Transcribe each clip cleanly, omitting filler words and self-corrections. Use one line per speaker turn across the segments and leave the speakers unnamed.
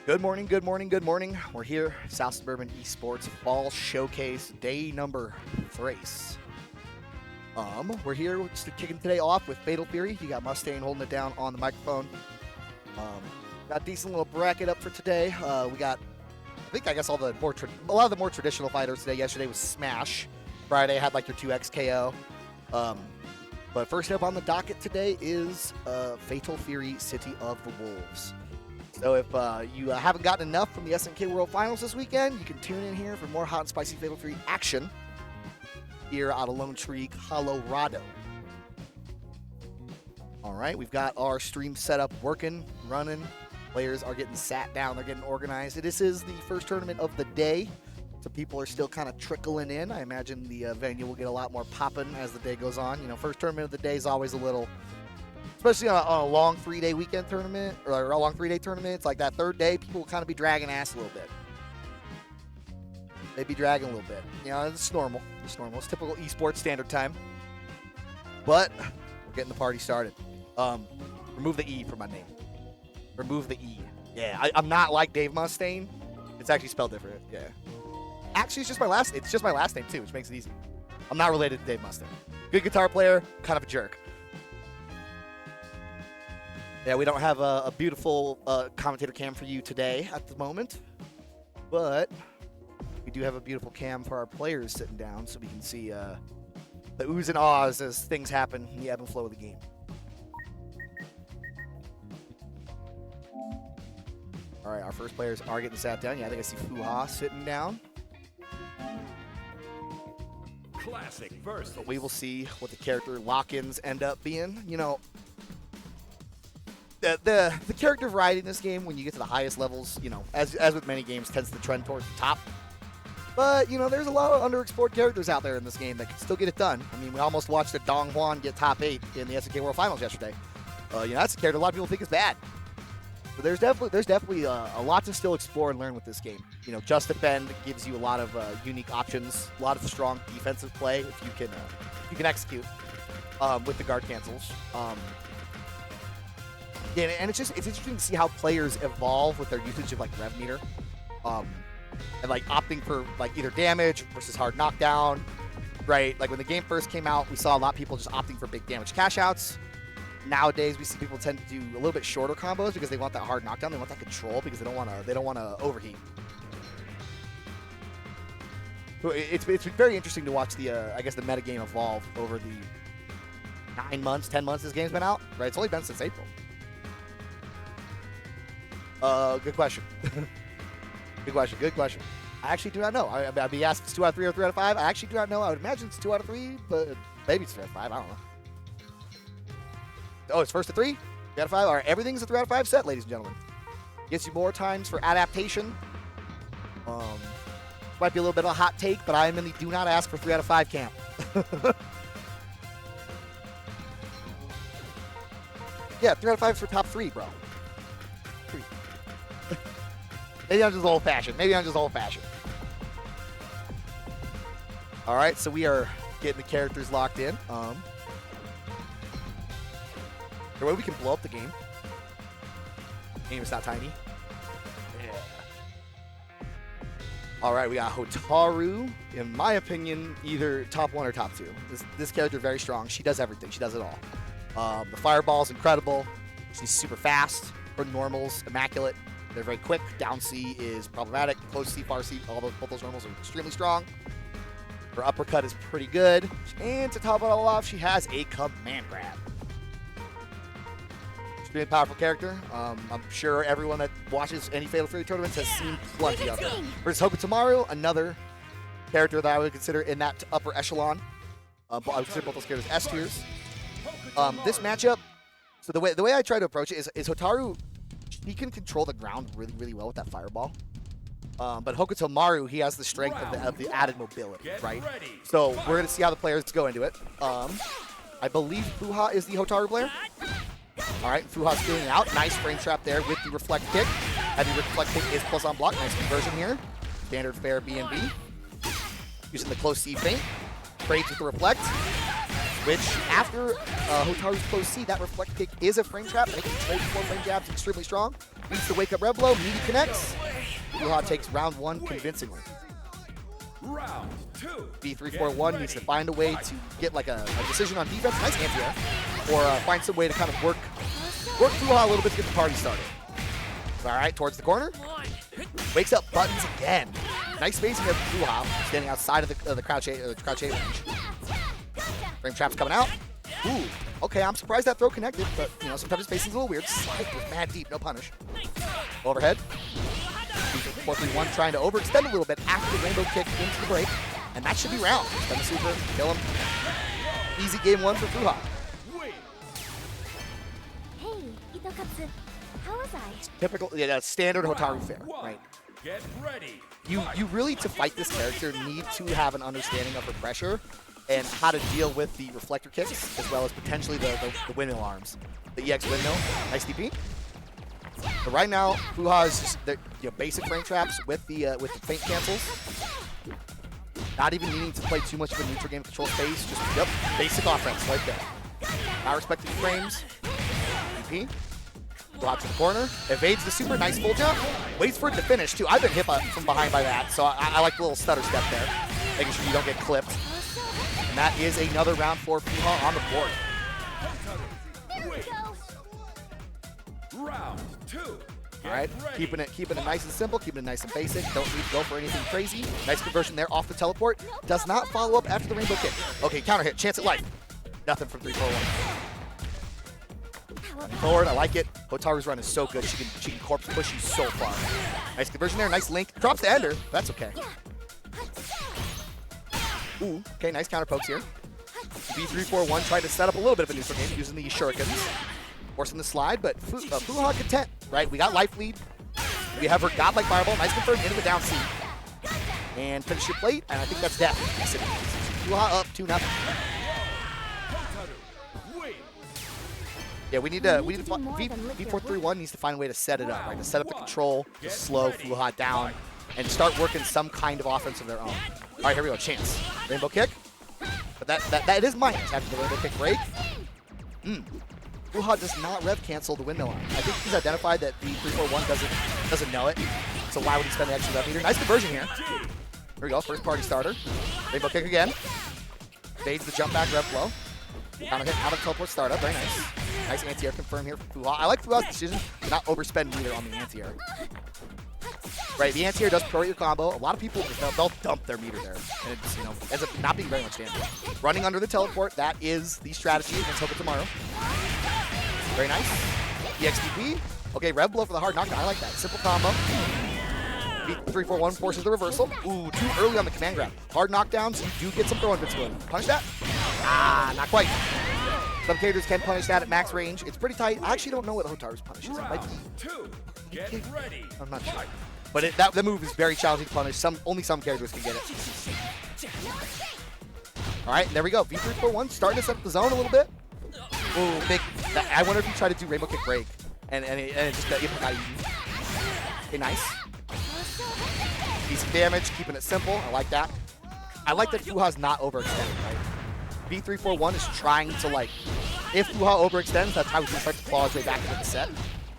Good morning, good morning, good morning. We're here, South Suburban Esports Fall Showcase, day number 3. We're here just kicking today off with Fatal Fury. You got Mustaine holding it down on the microphone. Got a decent little bracket up for today. We got, I guess a lot of the more traditional fighters today. Yesterday was Smash. Friday had like your 2X KO. But first up on the docket today is Fatal Fury City of the Wolves. So if you haven't gotten enough from the SNK World Finals this weekend, you can tune in here for more hot and spicy Fatal Fury action here out of Lone Tree, Colorado. All right, we've got our stream set up working, running. Players are getting sat down. They're getting organized. This is the first tournament of the day, so people are still kind of trickling in. I imagine the venue will get a lot more popping as the day goes on. You know, first tournament of the day is always a little... Especially on a long 3-day weekend tournament, or a long 3-day tournament, it's like that third day, people will kind of be dragging ass a little bit. They'd be dragging a little bit. You know, it's normal. It's normal. It's typical esports standard time. But we're getting the party started. Remove the E from my name. Remove the E. Yeah, I'm not like Dave Mustaine. It's actually spelled different. Yeah. Actually, it's just my last name too, which makes it easy. I'm not related to Dave Mustaine. Good guitar player, kind of a jerk. Yeah, we don't have a beautiful commentator cam for you today at the moment, but we do have a beautiful cam for our players sitting down so we can see the oohs and ahs as things happen in the ebb and flow of the game. All right, our first players are getting sat down. Yeah, I think I see Fuha sitting down.
Classic versus.
But we will see what the character lock-ins end up being. You know, the character variety in this game, when you get to the highest levels, you know, as with many games, tends to trend towards the top. But, you know, there's a lot of underexplored characters out there in this game that can still get it done. I mean, we almost watched a Dong Juan get top 8 in the SNK World Finals yesterday. You know, that's a character a lot of people think is bad. But there's definitely a lot to still explore and learn with this game. You know, Just Defend gives you a lot of unique options, a lot of strong defensive play if you can execute with the guard cancels. Yeah, and it's interesting to see how players evolve with their usage of like rev meter, and like opting for like either damage versus hard knockdown, right? Like when the game first came out, we saw a lot of people just opting for big damage cash outs. Nowadays, we see people tend to do a little bit shorter combos because they want that hard knockdown, they want that control because they don't want to overheat. So it's been very interesting to watch the I guess the metagame evolve over the 10 months this game's been out, right? It's only been since April. Good question. Good question. I actually do not know. I'd be asked if it's 2 out of 3 or 3 out of 5. I actually do not know. I would imagine it's 2 out of 3, but maybe it's 3 out of 5. I don't know. Oh, it's first to 3? 3 out of 5? All right, everything's a 3 out of 5 set, ladies and gentlemen. Gets you more times for adaptation. Might be a little bit of a hot take, but I am in the do not ask for 3 out of 5 camp. Yeah, 3 out of 5 is for top 3, bro. Maybe I'm just old-fashioned. All right, so we are getting the characters locked in. The way we can blow up the game. Game is not tiny. Yeah. All right, we got Hotaru. In my opinion, either top 1 or top 2. This character is very strong. She does everything. She does it all. The fireball is incredible. She's super fast. Her normals, immaculate. They're very quick. Down C is problematic. Close C, far C, both those normals are extremely strong. Her uppercut is pretty good. And to top it all off, she has a command grab. She's a powerful character. I'm sure everyone that watches any Fatal Fury tournaments has seen plenty of her. Versus Hokutomaru, another character that I would consider in that upper echelon. I would consider both those characters S tiers. This matchup, so the way I try to approach it is Hotaru, he can control the ground really, really well with that fireball. But Hokutomaru, he has the strength of the added mobility, right? So we're going to see how the players go into it. I believe Fuha is the Hotaru player. All right, Fuha's feeling it out. Nice frame trap there with the reflect kick. Heavy reflect kick is plus on block. Nice conversion here. Standard fair B&B. Using the close C feint. Trades with the reflect. which after Hotaru's close C, that reflect kick is a frame trap, making trade 4 frame jabs extremely strong. Needs to wake up Rev Blow, meaty connects. fuha takes round 1 convincingly.
Round 2.
B341 needs to find a way to get like a decision on defense, nice anti-air, or find some way to kind of work fuha a little bit to get the party started. All right, towards the corner. Wakes up buttons again. Nice spacing there for fuha, standing outside of the crouch 8 range. Frame trap's coming out. Ooh, okay, I'm surprised that throw connected, but you know, sometimes spacing's a little weird. Slide was mad deep, no punish. Overhead. 4-3-1 trying to overextend a little bit after the rainbow kick into the break, and that should be round. Extend the super, kill him. Easy game 1 for fuha.
Hey, Itokatsu, how was I?
Typical, yeah, standard Hotaru fare, right?
Get ready.
You really, to fight this character, need to have an understanding of her pressure and how to deal with the reflector kicks, as well as potentially the windmill arms. The EX windmill, nice DP. But right now, fuha is just the basic frame traps with the feint cancels. Not even needing to play too much of a neutral game control space. Just basic offense right there. Not respecting the frames. DP. Go out to the corner. Evades the super. Nice full jump. Waits for it to finish too. I've been hit from behind by that, so I like the little stutter step there, making sure you don't get clipped. And that is another round for fuha on the board.
There we go.
Round 2.
All right, keeping it nice and simple, keeping it nice and basic. Don't need to go for anything crazy. Nice conversion there off the teleport. Does not follow up after the rainbow kick. Okay, counter hit, chance at life. Nothing from 3-4-1. Running forward, I like it. Hotaru's run is so good. She can corpse push you so far. Nice conversion there, nice link. Drops the ender. That's okay. Ooh, okay, nice counter pokes here. B341 tried to set up a little bit of a neutral game using the shurikens. Forcing the slide, but fuha content, right? We got life lead. We have her godlike fireball. Nice confirm into the down C. And finish your plate, and I think that's death. Yes, it is. fuha up 2-0. Yeah, we need to V431 needs to find a way to set it up, right? To set up the control, to slow fuha down, and start working some kind of offense of their own. All right, here we go. Chance. Rainbow kick. But that is minus after the rainbow kick break. fuha does not rev cancel the windmill arm. I think he's identified that the 3-4-1 doesn't know it. So why would he spend the extra rev meter? Nice conversion here. Here we go. First party starter. Rainbow kick again. Fades the jump back rev flow. Counter hit out of teleport startup. Very nice. Nice anti-air confirm here for fuha. I like fuha's decision to not overspend meter on the anti-air. Right, the anti-air does prorate your combo. A lot of people, they'll dump their meter there. And it's, ends up not being very much damage. Running under the teleport, that is the strategy against Hope tomorrow. Very nice. EXDP. Okay, rev blow for the hard knockdown. I like that. Simple combo. 3-4-1 forces the reversal. Ooh, too early on the command grab. Hard knockdowns, you do get some throw invincibility. Punish that? Ah, not quite. Some characters can punish that at max range. It's pretty tight. I actually don't know what Hotaru's punishes. It might be... I'm not sure. But that move is very challenging to punish. Only some characters can get it. All right, there we go. V341 starting to set up the zone a little bit. Ooh, big. I wonder if you try to do rainbow kick break and it just got eaten. Okay, nice. Decent damage, keeping it simple. I like that. I like that fuha's not overextended, right? V341 is trying to, like, if fuha overextends, that's how we can start to claw his way back into the set.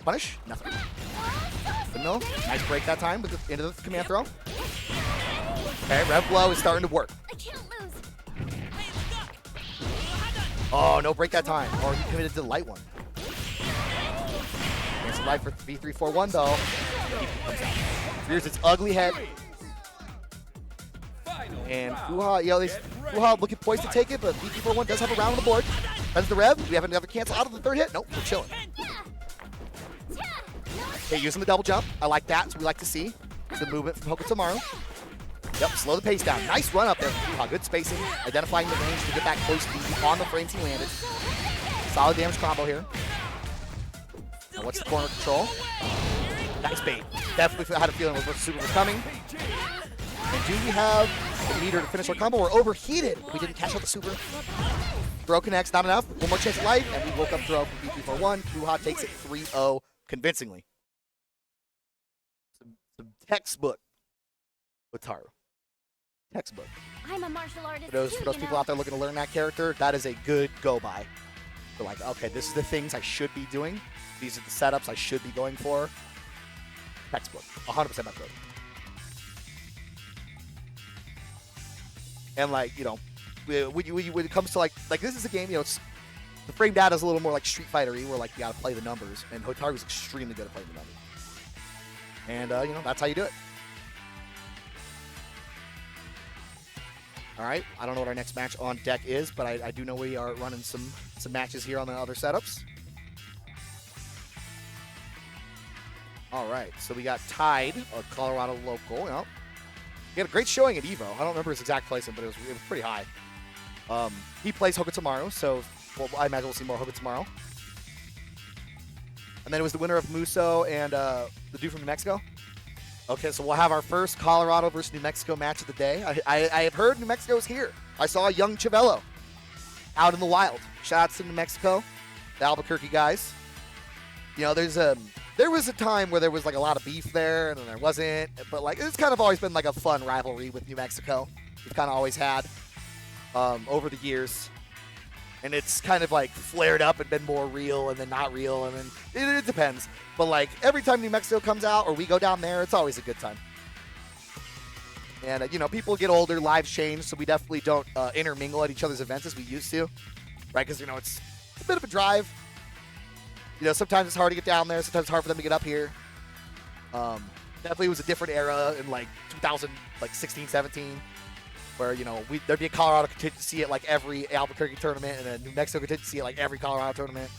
Punish? Nothing. But no, nice break that time with the into the command throw. Okay, rev blow is starting to work.
I can't lose.
Oh, no break that time. Or he committed to the light one. There's some life for V341 though. Rears its ugly head. And fuha, fuha looking poised to take it, but V341 does have a round on the board. That's the rev. We have another cancel out of the third hit. Nope, we're chilling. Okay, using the double jump. I like that. So we like to see the movement from Hoka tomorrow. Yep, slow the pace down. Nice run up there from fuha. Good spacing. Identifying the range to get that close to on the frames he landed. Solid damage combo here. Now what's the corner control? Nice bait. Definitely had a feeling what the super was coming. And do we have the meter to finish our combo? We're overheated. We didn't catch out the super. Throw connects, not enough. One more chance of life, and we woke up throw from V341. fuha takes it 3-0 convincingly. Some textbook Hotaru. textbook.
I'm a martial artist
For
too,
those
you
people
know.
out there looking to learn that character, that is a good go-by. They're like, okay, this is the things I should be doing. These are the setups I should be going for. Textbook. 100% textbook. And, like, you know, when it comes to, like this is a game, you know, it's, the frame data is a little more like Street Fighter-y, where, like, you got to play the numbers. And Hotaru's extremely good at playing the numbers. And, you know, that's how you do it. All right, I don't know what our next match on deck is, but I do know we are running some matches here on the other setups. All right, so we got Tide, a Colorado local. You know, he had a great showing at Evo. I don't remember his exact placement, but it was pretty high. He plays Hoka tomorrow, so I imagine we'll see more Hoka tomorrow. And then it was the winner of Muso and the dude from New Mexico. Okay, so we'll have our first Colorado versus New Mexico match of the day. I have heard New Mexico's here. I saw a young Chivello out in the wild. Shout out to New Mexico, the Albuquerque guys. You know, there was a time where there was like a lot of beef there, and then there wasn't. But like, it's kind of always been like a fun rivalry with New Mexico. We've kind of always had over the years. And it's kind of like flared up and been more real and then not real, and then it depends. But like every time New Mexico comes out or we go down there, it's always a good time. And you know, people get older, lives change, so we definitely don't intermingle at each other's events as we used to, right? Because you know, it's a bit of a drive. You know, sometimes it's hard to get down there, sometimes it's hard for them to get up here. Definitely was a different era in like 2016, 17. Where, you know, there'd be a Colorado contingency at like every Albuquerque tournament, and a New Mexico contingency at like every Colorado tournament.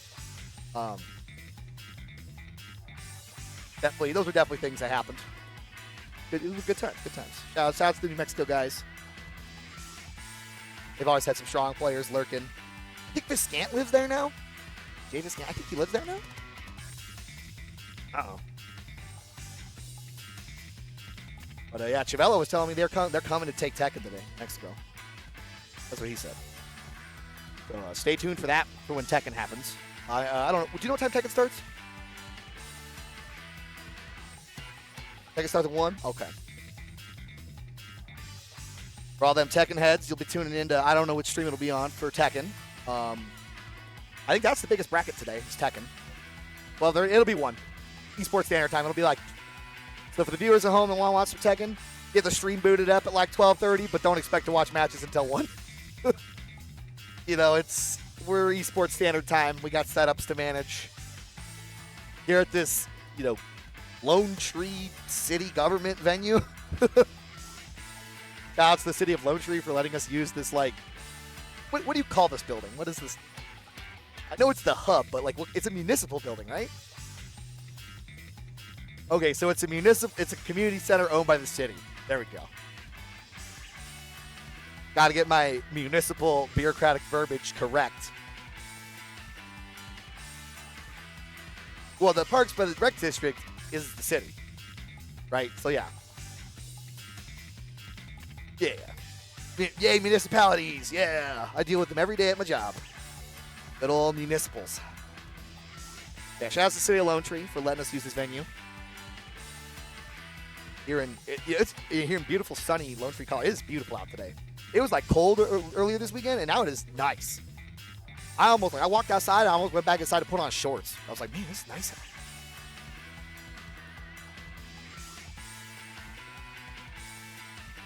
Definitely, those were definitely things that happened. It was good times, good times. Shout out to the New Mexico guys. They've always had some strong players lurking. I think Viscant lives there now. Jay Viscant, I think he lives there now. Uh-oh. But yeah, Chivello was telling me they're coming to take Tekken today, Mexico. That's what he said. So stay tuned for that for when Tekken happens. I don't know. Do you know what time Tekken starts? Tekken starts at 1? Okay. For all them Tekken heads, you'll be tuning into, I don't know which stream it'll be on for Tekken. I think that's the biggest bracket today, is Tekken. Well, it'll be 1. Esports Standard Time. It'll be like, so for the viewers at home that want to watch some Tekken, get the stream booted up at like 12:30, but don't expect to watch matches until 1. You know, we're Esports Standard Time. We got setups to manage. Here at this, you know, Lone Tree city government venue. Shout out to the city of Lone Tree for letting us use this, like, what do you call this building? What is this? I know it's the hub, but like, it's a municipal building, right? Okay, so it's a community center owned by the city. There we go. Got to get my municipal bureaucratic verbiage correct. Well, the Parks by the Rec District is the city, right? So yeah. Yeah. Yay, municipalities. Yeah. I deal with them every day at my job. Good old municipals. Yeah, shout out to the city of Lone Tree for letting us use this venue. Here in beautiful, sunny Lone Tree, Colorado. It is beautiful out today. It was like cold earlier this weekend, and now it is nice. I walked outside, I almost went back inside to put on shorts. I was like, man, this is nice out.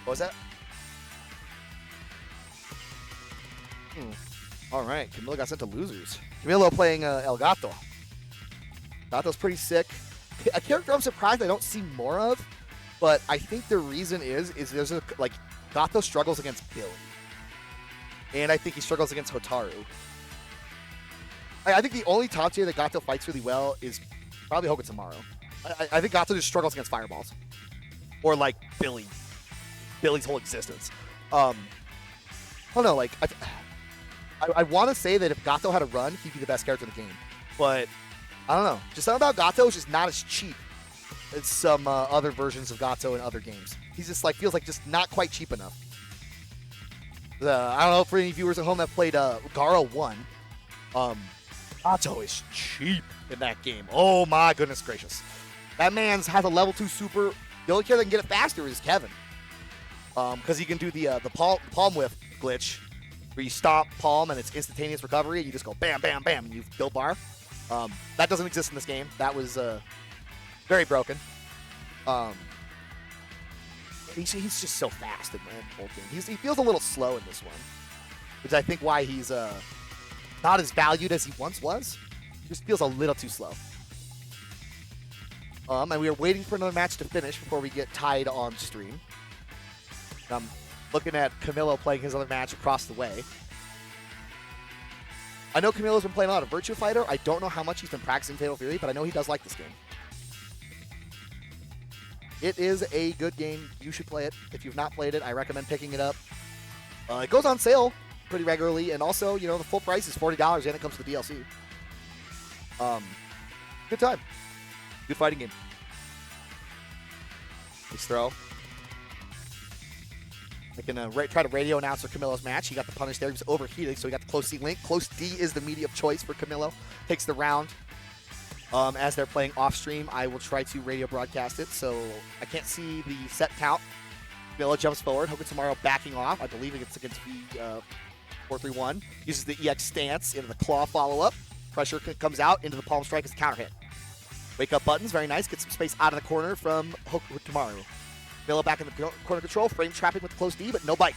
What was that? All right, Camilo got sent to losers. Camilo playing El Gato. Gato's pretty sick. A character I'm surprised I don't see more of, but I think the reason is there's Gato struggles against Billy. And I think he struggles against Hotaru. I think the only top tier that Gato fights really well is probably Hoka tomorrow. I think Gato just struggles against fireballs. Or like Billy's whole existence. I don't know, like I want to say that if Gato had a run, he'd be the best character in the game. But I don't know. Just something about Gato is just not as cheap as some other versions of Gato in other games. He's just like, feels like just not quite cheap enough. I don't know for any viewers at home that played Garo 1. Gato is cheap in that game. Oh my goodness gracious. That man's has a level 2 super. The only character that can get it faster is Kevin. because you can do the palm whip glitch, where you stomp palm and it's instantaneous recovery, and you just go bam, bam, bam, and you build bar. That doesn't exist in this game. That was very broken. He's just so fast in the whole game. He feels a little slow in this one, which I think why he's not as valued as he once was. He just feels a little too slow. And we are waiting for another match to finish before we get tied on stream. I'm looking at Camilo playing his other match across the way. I know Camilo's been playing a lot of Virtua Fighter. I don't know how much he's been practicing Fatal Fury, but I know he does like this game. It is a good game. You should play it. If you've not played it, I recommend picking it up. It goes on sale pretty regularly, and also, you know, the full price is $40, and it comes with the DLC. Good time. Good fighting game. Nice throw. I can try to radio announce for Camilo's match. He got the punish there. He was overheated, so he got the close C link. Close D is the media of choice for Camilo. Takes the round. As they're playing off stream, I will try to radio broadcast it, so I can't see the set count. Camilo jumps forward. Tomorrow backing off. I believe it's against V431. Uses the EX stance into the claw follow-up. Pressure comes out into the palm strike as a counter hit. Wake up buttons, very nice. Get some space out of the corner from Tomorrow. Camilo back in the corner control, frame trapping with the close D, but no bite.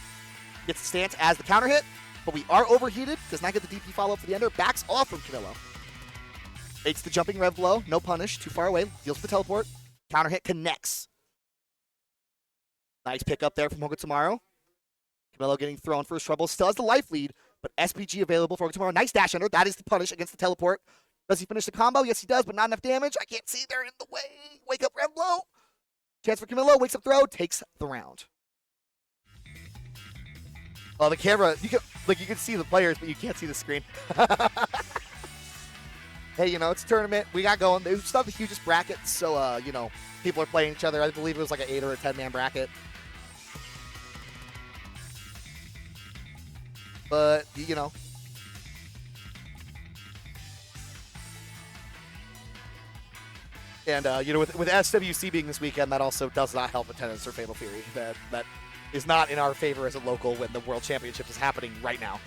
Gets the stance as the counter hit, but we are overheated. Does not get the DP follow-up for the ender. Backs off from Camilo. Takes the jumping rev blow, no punish, too far away. Deals the teleport. Counter hit connects. Nice pickup there from Tomorrow. Camilo getting thrown for his trouble. Still has the life lead, but SPG available for Tomorrow. Nice dash under. That is the punish against the teleport. Does he finish the combo? Yes, he does, but not enough damage. I can't see. They're in the way. Wake up, rev blow. Chance for Camilo. Wakes up throw. Takes the round. Oh, the camera. You can see the players, but you can't see the screen. Hey, you know, it's a tournament. We got going. It's not the hugest bracket, so, you know, people are playing each other. I believe it was like an 8 or a 10-man bracket. But, you know. And, you know, with SWC being this weekend, that also does not help attendance for Fatal Fury. That is not in our favor as a local when the World Championship is happening right now.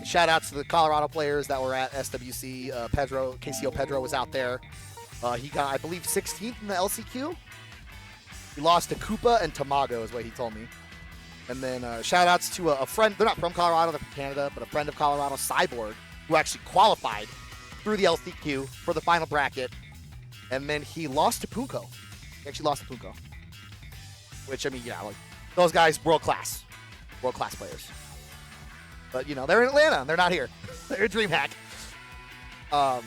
Shout out to the Colorado players that were at SWC. KCO Pedro was out there. He got, I believe, 16th in the LCQ. He lost to Koopa and Tamago is what he told me. And then shout outs to a friend. They're not from Colorado, they're from Canada, but a friend of Colorado, Cyborg, who actually qualified through the LCQ for the final bracket. And then he lost to Punko. He actually lost to Punko. Which, I mean, yeah, like, those guys, world-class. World-class players. But, you know, they're in Atlanta, and they're not here. They're in DreamHack. All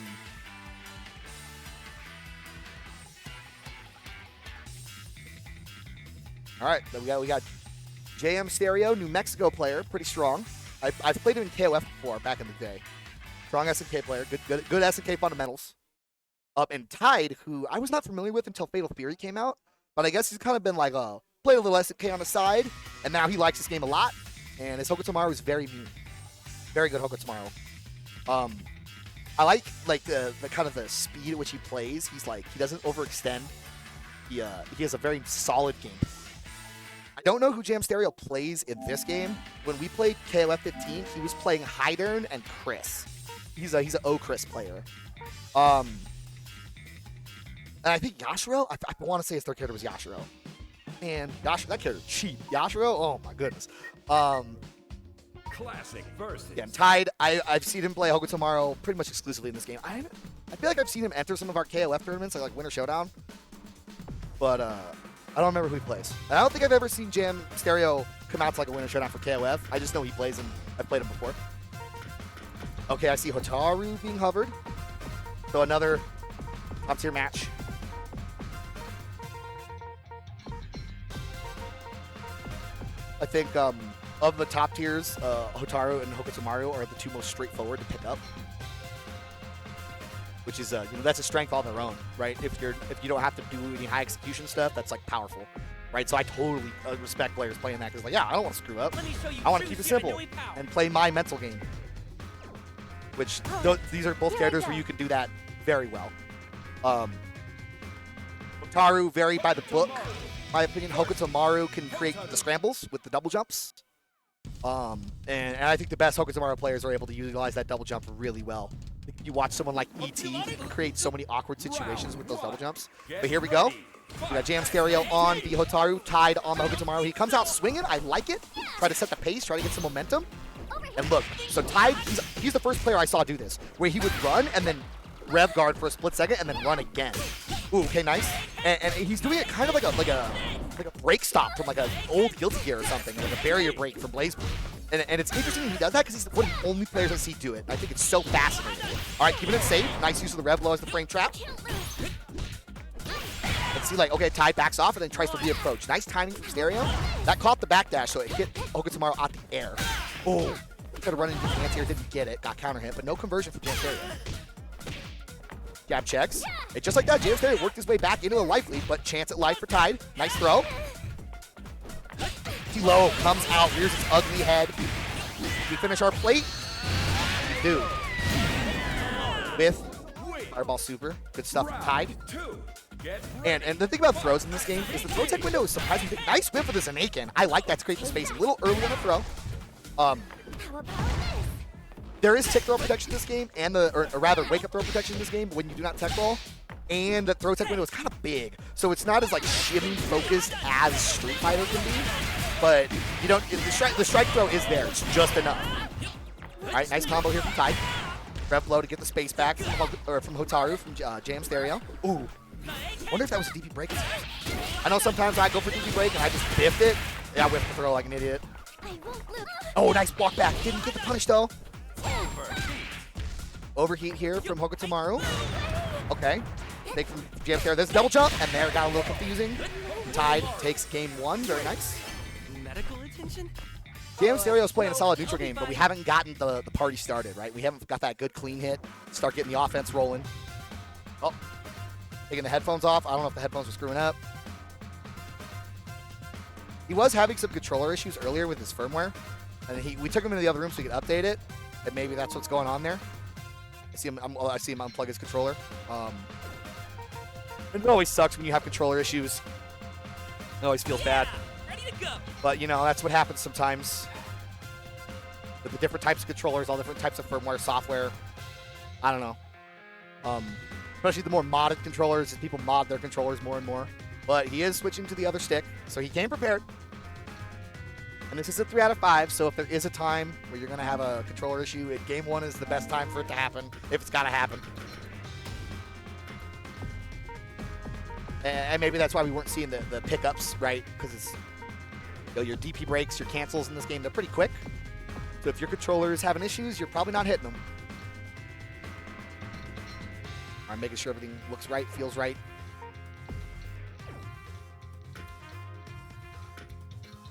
right, so we got JMStereo, New Mexico player, pretty strong. I've played him in KOF before, back in the day. Strong SNK player, good SNK fundamentals. And Tide, who I was not familiar with until Fatal Fury came out, but I guess he's kind of been like, played a little SNK on the side, and now he likes this game a lot. And his Tomorrow is very mean. Very good Tomorrow. I like the kind of the speed at which he plays. He's like, he doesn't overextend. He has a very solid game. I don't know who JMStereo plays in this game. When we played KOF 15, he was playing Hydern and Chris. He's an O Chris player. And I think Yashiro, I want to say his third character was Yashiro. And Yashiro, that character cheap. Yashiro, oh my goodness.
Classic versus.
Yeah, Tide, I've seen him play Tomorrow pretty much exclusively in this game. I feel like I've seen him enter some of our KOF tournaments, like Winter Showdown. But I don't remember who he plays. And I don't think I've ever seen JMStereo come out to like a Winter Showdown for KOF. I just know he plays and I've played him before. Okay, I see Hotaru being hovered. So another top tier match. I think of the top tiers, Hotaru and Hokutomaru are the two most straightforward to pick up. Which is, you know, that's a strength on their own, right? If you don't have to do any high execution stuff, that's like powerful, right? So I totally respect players playing that because, like, yeah, I don't want to screw up. I want to keep it simple and play my mental game. Which these are both characters where you can do that very well. Hotaru, very by the book. my opinion, Hokuto Maru can create the scrambles with the double jumps. And I think the best Hokuto Maru players are able to utilize that double jump really well. You watch someone like ET create so many awkward situations with those double jumps. But here we go. We got JMStereo on the Hotaru, tied on the Hokuto Maru. He comes out swinging. I like it. Try to set the pace, try to get some momentum. And look, so Tide, he's the first player I saw do this, where he would run and then rev guard for a split second and then run again. Ooh, okay, nice. And he's doing it kind of like a break stop from like an old Guilty Gear or something, like a barrier break from Blaze Blue. And it's interesting he does that because he's one of the only players I see do it. I think it's so fascinating. All right, keeping it safe. Nice use of the rev low as the frame trap. Let's see, like, okay, Tide backs off and then tries to reapproach. Nice timing from Stereo. That caught the backdash, so it hit Hokuto Maru out the air. Oh, tried to run into the anti-air, didn't get it. Got counter hit, but no conversion for JMStereo. Jab checks. And just like that, JMStereo worked his way back into a life lead, but chance at life for Tide. Nice throw. Low comes out, rears his ugly head. We finish our plate. We do. With Fireball Super. Good stuff from Tide. And the thing about throws in this game is the throw tech window is surprisingly big. Nice whip for this Anakin. I like that to create the space. A little early on the throw. There is tick throw protection in this game, and or rather wake up throw protection in this game when you do not tech roll. And the throw tech window is kind of big, so it's not as like shimmy focused as Street Fighter can be. But you don't. The strike throw is there. It's just enough. All right, nice combo here from Tide. Rev low to get the space back from Hotaru from JMStereo. Ooh. Wonder if that was a DP break. I know sometimes I go for DP break and I just biffed it. Yeah, I whiffed the throw like an idiot. Oh, nice walk back. Didn't get the punish though. Overheat here from Hokuto Maru. Okay. Take from JMStereo. There's a double jump, and there got a little confusing. Tide takes game one. Very nice.
Medical attention?
JMStereo is playing a solid neutral game, but we haven't gotten the party started, right? We haven't got that good clean hit. Start getting the offense rolling. Oh. Taking the headphones off. I don't know if the headphones were screwing up. He was having some controller issues earlier with his firmware. And we took him into the other room so we could update it. And maybe that's what's going on there. I see him unplug his controller. It always sucks when you have controller issues. It always feels bad.
Ready to go.
But, you know, that's what happens sometimes. With the different types of controllers, all different types of firmware, software. I don't know. Especially the more modded controllers, as people mod their controllers more and more. But he is switching to the other stick, so he came prepared. And this is a 3 out of 5, so if there is a time where you're going to have a controller issue, game one is the best time for it to happen, if it's got to happen. And maybe that's why we weren't seeing the pickups, right? Because it's, you know, your DP breaks, your cancels in this game, they're pretty quick. So if your controller is having issues, you're probably not hitting them. All right, making sure everything looks right, feels right.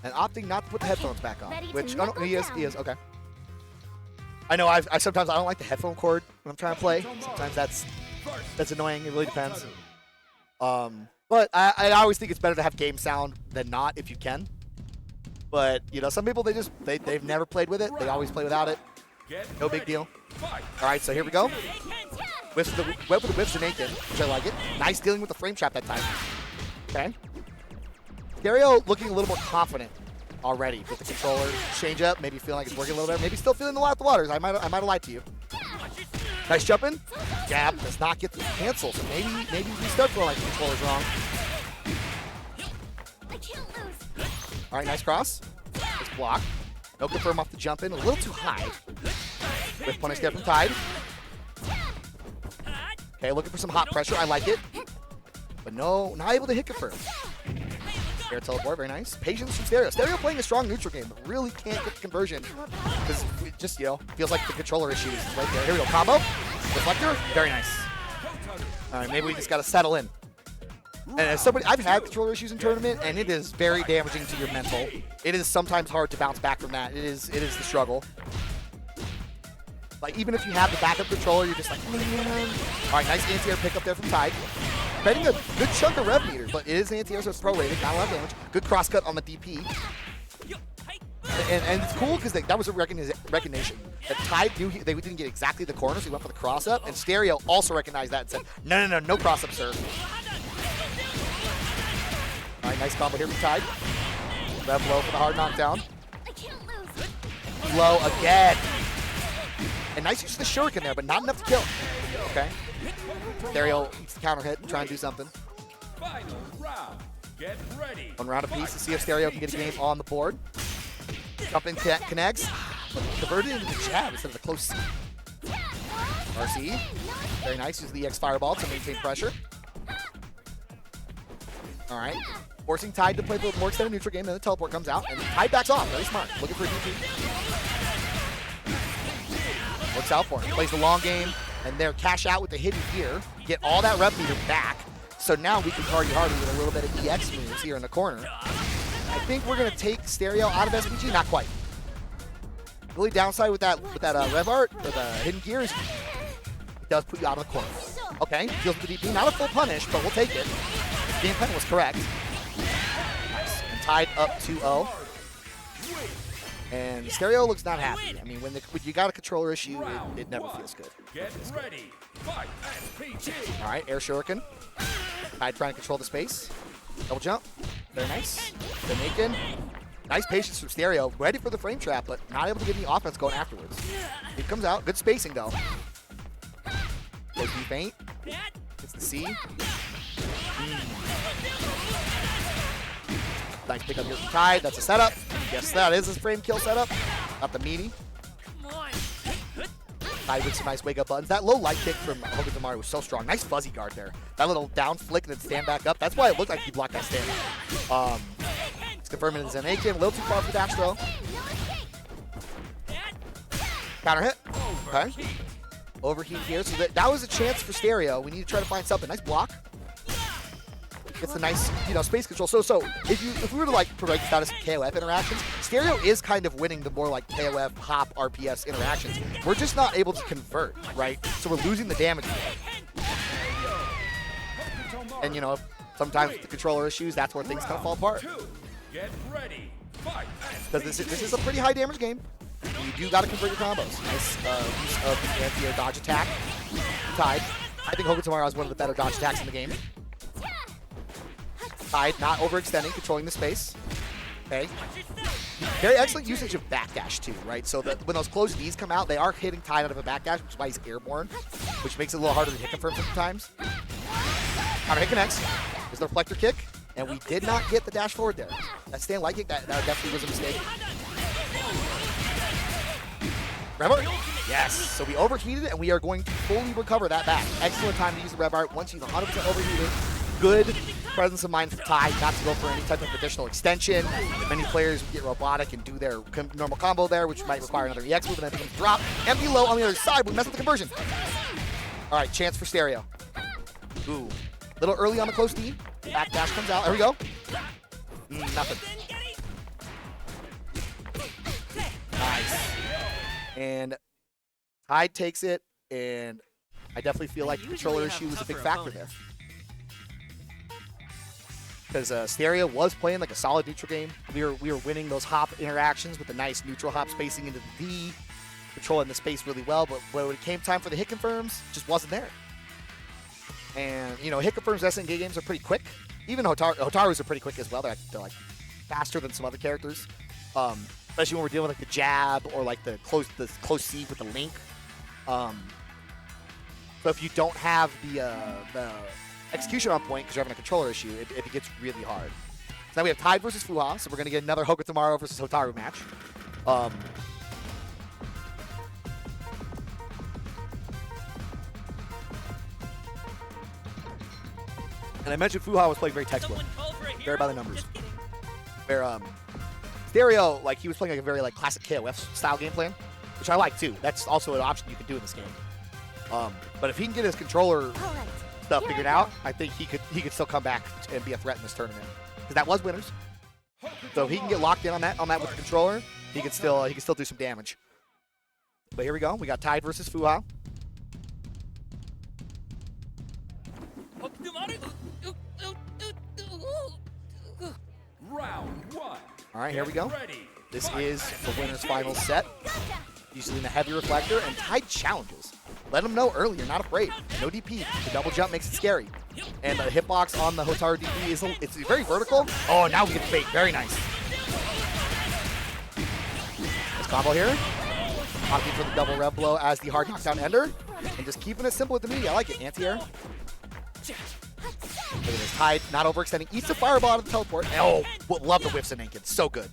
And opting not to put the headphones back on, which oh, no, he is okay. I know I sometimes I don't like the headphone cord when I'm trying to play. Sometimes that's annoying. It really depends. But I always think it's better to have game sound than not if you can. But you know, some people they've never played with it. They always play without it. No big deal. All right, so here we go. Whips the whips naked, which I like it. Nice dealing with the frame trap that time. Okay. Stereo looking a little more confident already with the controller. Change up, maybe feeling like it's working a little better. Maybe still feeling a lot of the waters. I might have lied to you. Nice jumping. Jab does not get the cancel, so maybe we start feeling like the controller's wrong. All right, nice cross. Nice block. No confirm off the jump in. A little too high. With punish there from Tide. Okay, looking for some hot pressure. I like it. But no, not able to hit confirm. Air teleport, very nice. Patience from Stereo. Stereo playing a strong neutral game, but really can't get the conversion because it just, you know, feels like the controller issues right there. Here we go, combo. Reflector, very nice. All right, maybe we just got to settle in. And as somebody, I've had controller issues in tournament, and it is very damaging to your mental. It is sometimes hard to bounce back from that. It is the struggle. Like, even if you have the backup controller, you're just like, man. All right, nice anti-air pickup there from Tide. Betting a good chunk of rev meters, but it is anti-air, so it's throw rated, not a lot of damage. Good cross cut on the DP. And it's cool because that was a recognition. That Tide knew they didn't get exactly the corner, so he went for the cross up. And Stereo also recognized that and said, no cross up, sir. All right, nice combo here from Tide. Rev low for the hard knockdown.
I can't lose.
Low again. And nice use of the shuriken there, but not enough to kill. Okay. Stereo needs to counter hit, try and do something.
Final round. Get ready.
One round apiece to see if Stereo can get a game on the board. Jumping connects. Converted into the jab instead of the close C. RC. Very nice. Use the EX Fireball to maintain pressure. All right. Forcing Tide to play a little more extended neutral game, then the teleport comes out, and Tide backs off. Very smart. Looking for a DP. Works out for him. Plays the long game, and they're cash out with the hidden gear. Get all that rev meter back. So now we can party harder with a little bit of EX moves here in the corner. I think we're going to take Stereo out of SPG. Not quite. Really downside with that rev art, or the hidden gear, is it does put you out of the corner. Okay, deals with the DP. Not a full punish, but we'll take it. Game plan was correct. Nice. And Tied up 2-0. And Stereo looks not happy. I mean, when you got a controller issue, it never feels good.
Get ready. Fight SPG.
All right, air shuriken. Tide trying to control the space. Double jump. Very nice. Jamaican. Nice patience from Stereo. Ready for the frame trap, but not able to get any offense going afterwards. It comes out. Good spacing, though. Goes deep feint. Gets the C. Nice pick up here from Tide. That's a setup. Yes, that is his frame kill setup. Not the meaty. Tide with some nice wake up buttons. That low light kick from Hokutomari was so strong. Nice fuzzy guard there. That little down flick and then stand back up. That's why it looked like he blocked that stand up. It's confirming in Zenaiken. A little too far for the dash throw. Counter hit. Okay. Overheat here. So that was a chance for Stereo. We need to try to find something. Nice block. Gets the nice, space control. So if we were to provide this down to some KOF interactions, Stereo is kind of winning the more like KOF, hop, RPS interactions. We're just not able to convert, right? So we're losing the damage. And sometimes with the controller issues, that's where things kind of fall apart.
Get ready. Fight.
Because this is a pretty high damage game. You do got to convert your combos. Nice use of the anti-air dodge attack. Tide. I think Hokutomari is one of the better dodge attacks in the game. Tide not overextending, controlling the space. Okay. Very excellent usage of backdash too, right? So that when those closed Ds come out, they are hitting Tide out of a backdash, which is why he's airborne, which makes it a little harder to hit confirm sometimes. Counter hit connects. There's the reflector kick, and we did not get the dash forward there. That stand light kick, that definitely was a mistake. Rev art? Yes. So we overheated it, and we are going to fully recover that back. Excellent time to use the rev art once he's 100% overheated. Good presence of mind for Tide not to go for any type of additional extension. Many players get robotic and do their normal combo there, which might require another EX move, and then it becomes drop. Empty low on the other side would mess with the conversion. All right, chance for Stereo. Ooh. A little early on the close D. Backdash comes out. There we go. Nothing. Nice. And Tide takes it, and I definitely feel like the controller issue was a big factor there. Because Stereo was playing like a solid neutral game. We were winning those hop interactions with the nice neutral hop spacing into the D, controlling the space really well, but when it came time for the hit confirms, just wasn't there. And, hit confirms SNG games are pretty quick. Even Hotaru's are pretty quick as well. They're like faster than some other characters. Especially when we're dealing with like the jab or like the close C with the link. So if you don't have the execution on point because you're having a controller issue, it gets really hard. So now we have Tide versus Fuha, so we're going to get another Hokutomari versus Hotaru match. And I mentioned Fuha was playing very textbook, very by the numbers. Where Stereo, he was playing like a very classic KOF style game plan, which I like too. That's also an option you can do in this game. But if he can get his controller stuff figured out, I think he could still come back and be a threat in this tournament. Because that was winners. So if he can get locked in on that with the controller, he can still do some damage. But here we go. We got Tide versus Fuha.
Round one.
All right, here we go. This is the winner's final set. Usually in the heavy reflector, and Tide challenges. Let him know early, you're not afraid. No DP. The double jump makes it scary. And the hitbox on the Hotaru DP is it's very vertical. Oh, now we get the bait. Very nice. Nice combo here. Opting for the double rev blow as the hard knockdown ender. And just keeping it simple with the media. I like it. Anti-air. Look at this. Tide, not overextending. Eats the fireball out of the teleport. Oh, love the whiffs and naked. So good.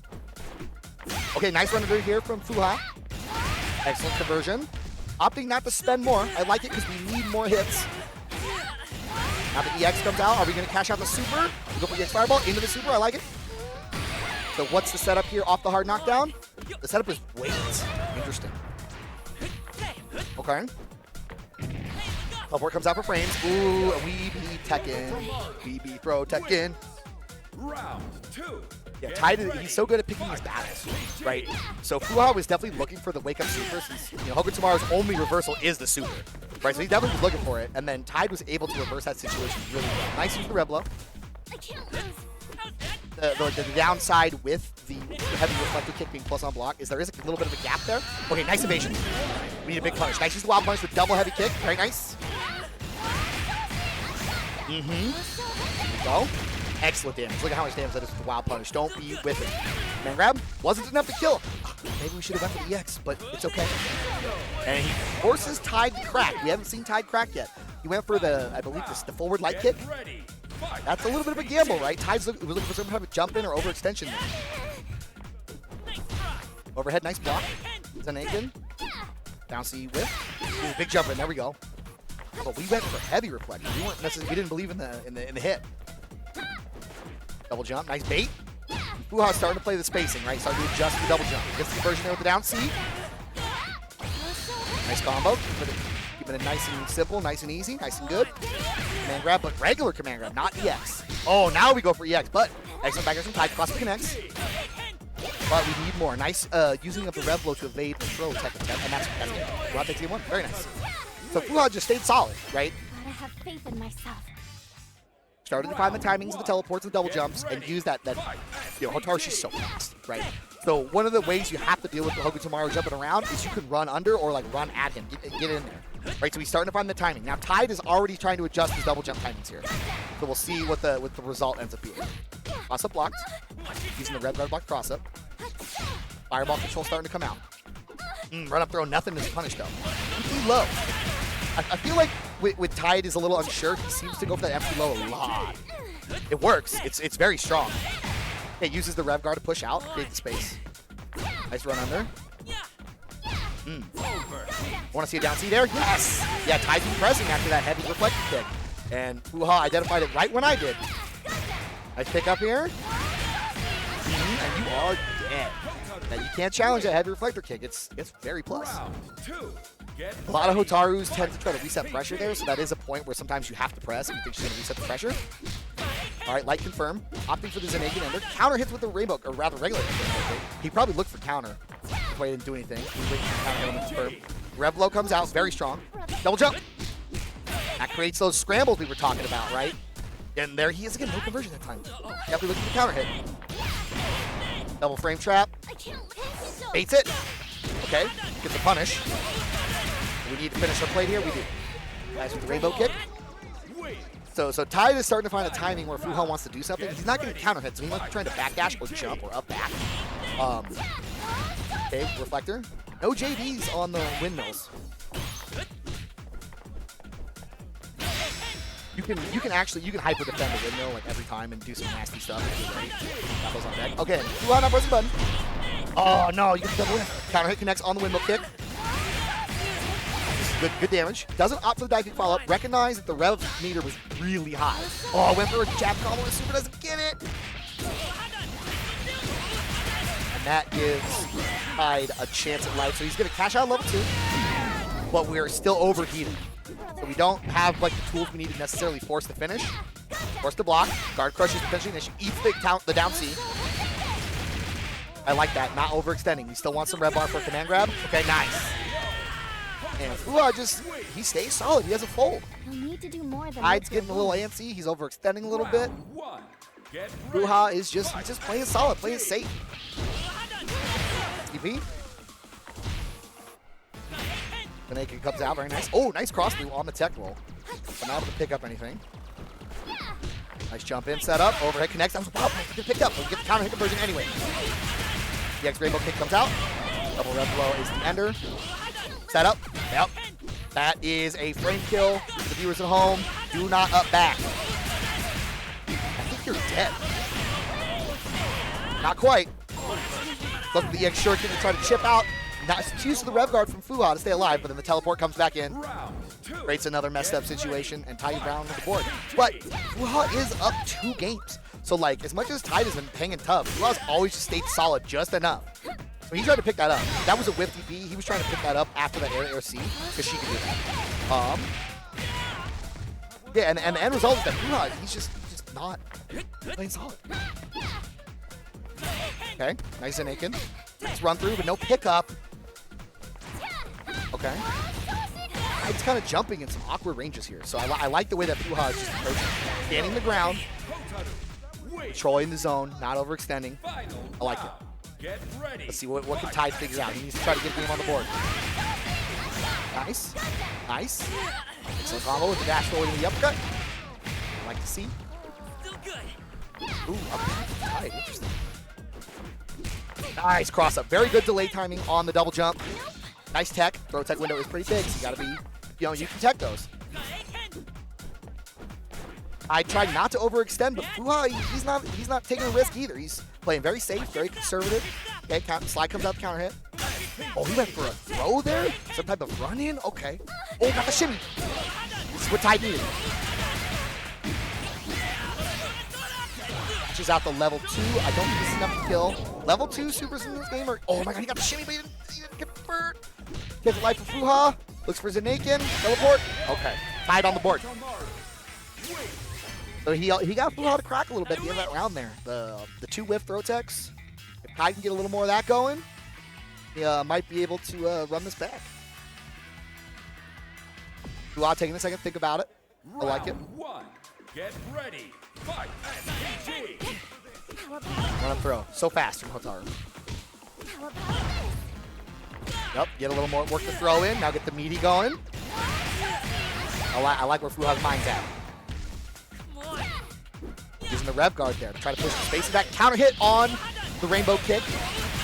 Okay, nice run under here from Fuha. Excellent conversion. Opting not to spend more. I like it because we need more hits. Now the EX comes out. Are we going to cash out the super? We go for the EX fireball into the super. I like it. So what's the setup here off the hard knockdown? The setup is wait. Interesting. Okay. Teleport comes out for frames. Ooh, we be Tekken. We be throw Tekken.
Round 2.
Yeah, Tide, he's so good at picking his battles, right? So Fuha was definitely looking for the wake-up super since, Hoku Tomorrow's only reversal is the super, right? So he definitely was looking for it, and then Tide was able to reverse that situation really well. Nice use of the red blow.
I can't lose.
The downside with the heavy reflector kick being plus on block is there is a little bit of a gap there. Okay, nice evasion. We need a big punish. Nice use of the wild punish with double heavy kick. Very nice. There we go. Excellent damage. Look at how much damage that is with the wild punish. Don't be with it. Man grab wasn't enough to kill. Maybe we should have went for the EX, but it's okay. And he forces Tide to crack. We haven't seen Tide crack yet. He went for the, I believe, the forward light kick. That's a little bit of a gamble, right? Tide's looking for some type of jump in or overextension. Overhead, nice block. Zanakin. Down C whiff. Ooh, big jump in. There we go. But we went for heavy reflection. We weren't necessarily. We didn't believe in the hit. Double jump, nice bait. Fuha's starting to play the spacing, right? Starting to adjust the double jump. Gets the conversion there with the down C. Nice combo. Keeping it nice and simple, nice and easy, nice and good. Command grab, but regular command grab, not EX. Oh, now we go for EX, but excellent back from Tide. Cross connects. But we need more. Nice using up the rev blow to evade the throw tech attempt, and that's it. Fuha takes game one. Very nice. So Fuha just stayed solid, right?
Gotta have faith in myself.
Started to find the timings of the teleports and double jumps and use that Hotaru, she's so fast, right? So one of the ways you have to deal with the Hoku Tomorrow jumping around is you can run under or like run at him, get in there, right? So he's starting to find the timing. Now Tide is already trying to adjust his double jump timings here. So we'll see what the result ends up being. Cross up blocked, using the red guard block cross up. Fireball control starting to come out. Run up throw, nothing is punished though. Empty low. I feel like with Tide is a little unsure. He seems to go for that empty low a lot. It works. It's very strong. It uses the rev guard to push out, create the space. Nice run under. Want to see a down C there? Yes! Yeah, Tide's been pressing after that heavy reflective kick. And Fuha identified it right when I did. Nice pick up here. And you are dead. Now, you can't challenge that heavy reflector kick. It's very plus. A lot of Hotarus tend to try to reset pressure there, so that is a point where sometimes you have to press if you think she's going to reset the pressure. All right, light confirm. Opting for the Zanakin ender. Counter hits with the rainbow, or rather regular. He probably looked for counter. That's why he didn't do anything. He waited for counter hit to confirm. Rev low comes out, very strong. Double jump. That creates those scrambles we were talking about, right? And there he is again, no conversion that time. Definitely looking for the counter hit. Double frame trap. Baits it. Okay, gets the punish. We need to finish our plate here. We do. Nice with the rainbow kick. So Tide is starting to find a timing where Fuha wants to do something. He's not getting counter hits, so he might be trying to backdash or jump or up back. Okay, reflector. No JDs on the windmills. You can hyper defend the windmill like every time and do some nasty stuff. That goes on deck. Okay, Fuha not pressing the button. Oh no, you get the double win. Counter hit connects on the windmill kick. Good damage. Doesn't opt for the dive kick follow-up. Recognize that the rev meter was really high. Oh, went for a jab combo and super doesn't get it. And that gives Tide a chance at life. So he's going to cash out level 2. But we're still overheated. So we don't have like the tools we need to necessarily force the finish. Force the block. Guard crushes potentially. Then she eats the down C. I like that. Not overextending. He still wants some red bar for a command grab. Okay, nice. And Fuha he stays solid. He has a fold.
He'll need to do more than
Tide's getting a little antsy. He's overextending a little bit. Fuha is just playing solid, playing safe. TP. The naked comes out, very nice. Oh, nice cross through on the tech roll. But not able to pick up anything. Nice jump in, set up, overhead connects. That was wow, get picked up. We'll get the counter hit conversion anyway. The X rainbow kick comes out. Double red blow is the ender. Set up. Yep. That is a frame kill. The viewers at home, do not up back. I think you're dead. Not quite. Look at the X shuriken to try to chip out. Nice use of the rev guard from Fuha to stay alive, but then the teleport comes back in. Creates another messed up situation, and Tide Brown on the board. But Fuha is up 2 games. So, like, as much as Tide has been hanging tough, Fuha's always just stayed solid just enough. So he tried to pick that up. That was a whiff DP. He was trying to pick that up after the air C, because she could do that. Yeah, and the end result is that Fuha, he's just not playing solid. Okay, nice and naked. Nice run through, but no pickup. Okay. It's kind of jumping in some awkward ranges here. So I like the way that Fuha is just approaching. Scanning the ground. Controlling the zone, not overextending. I like it. Let's see what can Tide figure out. He needs to try to get the game on the board. Nice. Nice. Excellent combo with the dash forward and the uppercut. I like to see. Ooh, uppercut from Tide. Interesting. Nice cross up. Very good delay timing on the double jump. Nice tech. Throw tech window is pretty big, so you gotta be, you know, you can tech those. I tried not to overextend, but Fuha, he's not taking a risk either. He's playing very safe, very conservative. Okay, slide comes out the counter hit. Oh, he went for a throw there? Some type of run in? Okay. Oh, got the shimmy. This is what Tide needed. Matches out the level 2. I don't think this is enough to kill. Level 2 supers in this game are, oh my god, he got the shimmy, but he didn't convert. Gets the life for Fuha. Looks for Zanakin. Teleport. Okay. Tide on the board. So he got Fuha to crack a little bit at the end of that round there. The 2 whiff throw techs. If Tide can get a little more of that going, he might be able to run this back. Fuha taking a second to think about it. I like it.
Round 1. Get ready. Fight.
Run and throw. So fast from Hotaru. Yep, get a little more work to throw in. Now get the meaty going. I like where Fuha's mind's at. Using the rev guard there to try to push the space back. Counter hit on the rainbow kick.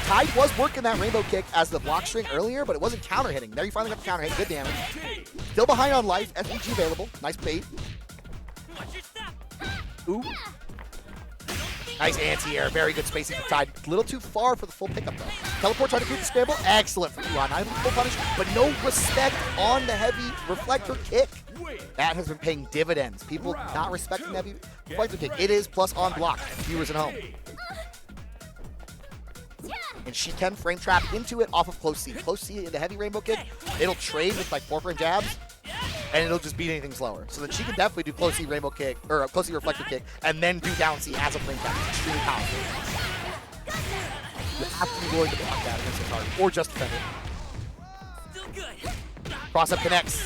Tide was working that rainbow kick as the block string earlier, but it wasn't counter hitting. There you finally got the counter hit. Good damage. Still behind on life. SVG available. Nice bait. Ooh. Nice anti-air. Very good spacing for Tide. A little too far for the full pickup, though. Teleport trying to create the scramble. Excellent for Fuha. Not even full punish, but no respect on the heavy reflector kick. That has been paying dividends. People not respecting the heavy reflector kick. It is plus on block. Viewers at home. And she can frame trap into it off of close C. Close C into heavy rainbow kick. It'll trade with like 4-frame jabs, and it'll just beat anything slower. So then she can definitely do close C rainbow kick, or a close C reflector kick, and then do down C as a frame trap. It's extremely powerful. You have to be willing to block that against the target, or just defend it. Cross up connects.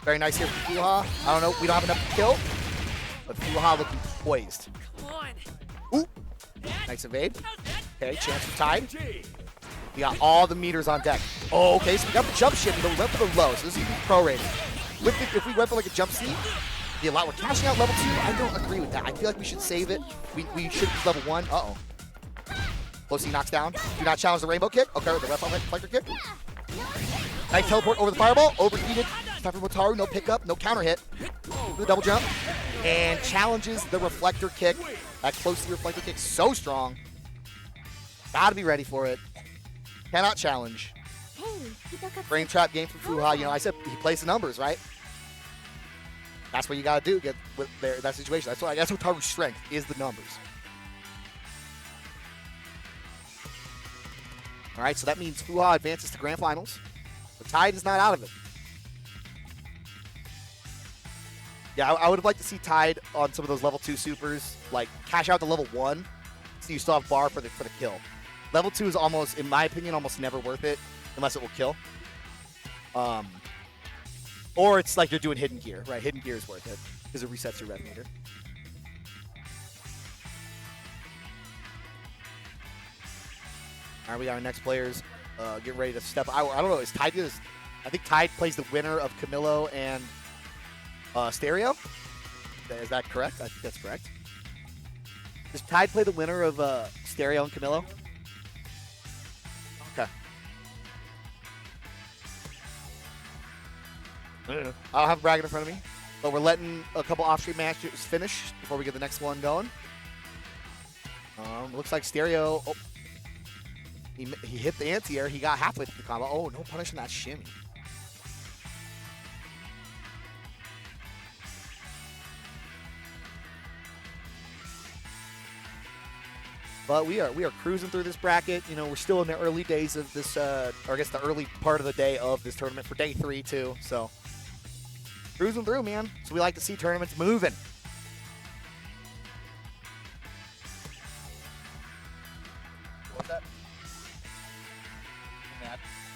Very nice here from Fuha. I don't know, we don't have enough to kill, but Fuha looking poised. Ooh, nice evade. Okay, chance for Tide. We got all the meters on deck. Oh, okay, so we got the jump shimmy, but we went for the low, so this is prorated. If we went for like a jump C, be a lot. We're cashing out level 2. I don't agree with that. I feel like we should save it. We should use level 1. Uh-oh. Low C knocks down. Do not challenge the rainbow kick. Okay, the reflector kick. Nice teleport over the fireball. Overheated. Time for Hotaru. No pickup, no counter hit. Do the double jump. And challenges the reflector kick. That close C reflector kick so strong. Gotta be ready for it. Cannot challenge. Frame trap game from Fuha. You know, I said he plays the numbers, right? That's what you gotta do. Get with that situation. That's why. That's Hotaru's strength is the numbers. All right, so that means Fuha advances to grand finals. The Tide is not out of it. Yeah, I would have liked to see Tide on some of those level 2 supers, like cash out to level 1, so you still have bar for the kill. Level 2 is almost, in my opinion, almost never worth it unless it will kill. Or it's like you're doing hidden gear, right? Hidden gear is worth it because it resets your rev meter. All right, we got our next players getting ready to step. I don't know. Is Tide? I think Tide plays the winner of Camilo and Stereo. Is that correct? I think that's correct. Does Tide play the winner of Stereo and Camilo? Okay. I don't have a bracket in front of me, but we're letting a couple off-stream matches finish before we get the next one going. Looks like Stereo. Oh, he hit the anti-air. He got halfway through the combo. Oh, no punish on that shimmy. But we are cruising through this bracket. You know, we're still in the early days of this, or I guess the early part of the day of this tournament for day 3 too. So cruising through, man. So we like to see tournaments moving. What's that?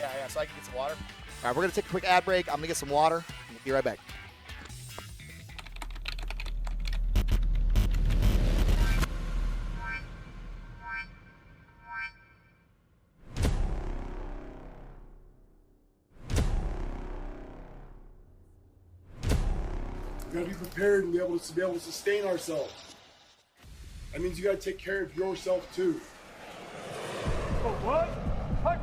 Yeah. So I can get some water. All right, we're gonna take a quick ad break. I'm gonna get some water. We'll be right back.
We gotta be prepared and be able to sustain ourselves. That means you gotta take care of yourself too.
Oh, what? Punch!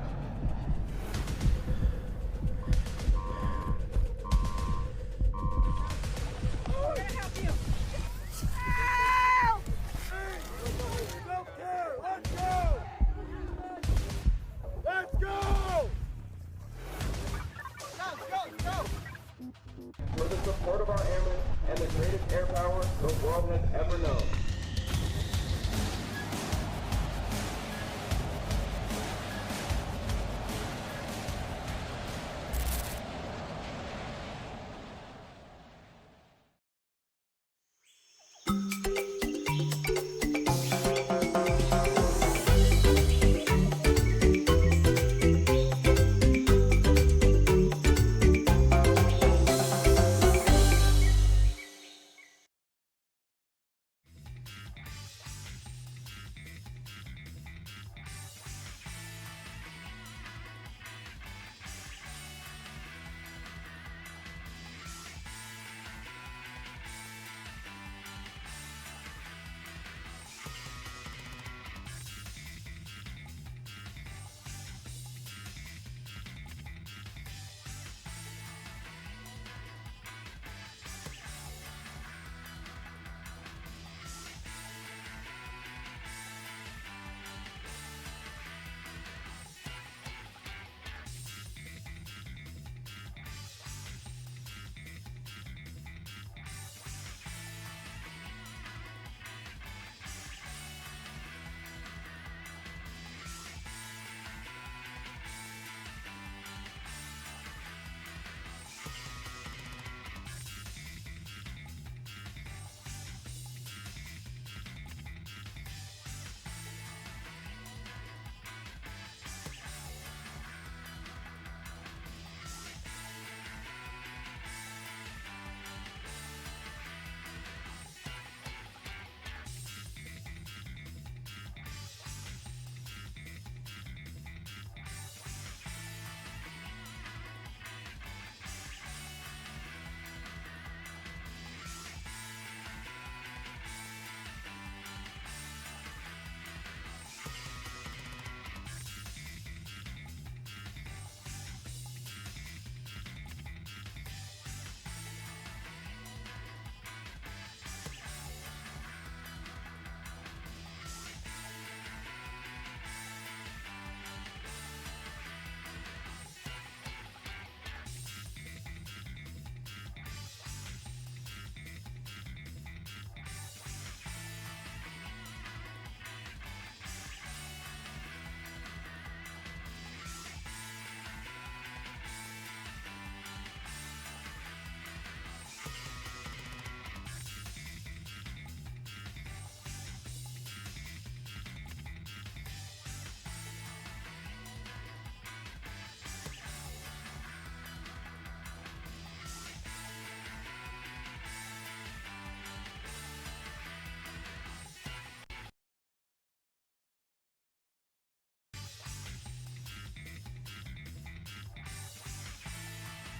We're gonna help you.
Let's go!
For the support of our airmen and the greatest air power the world has ever known.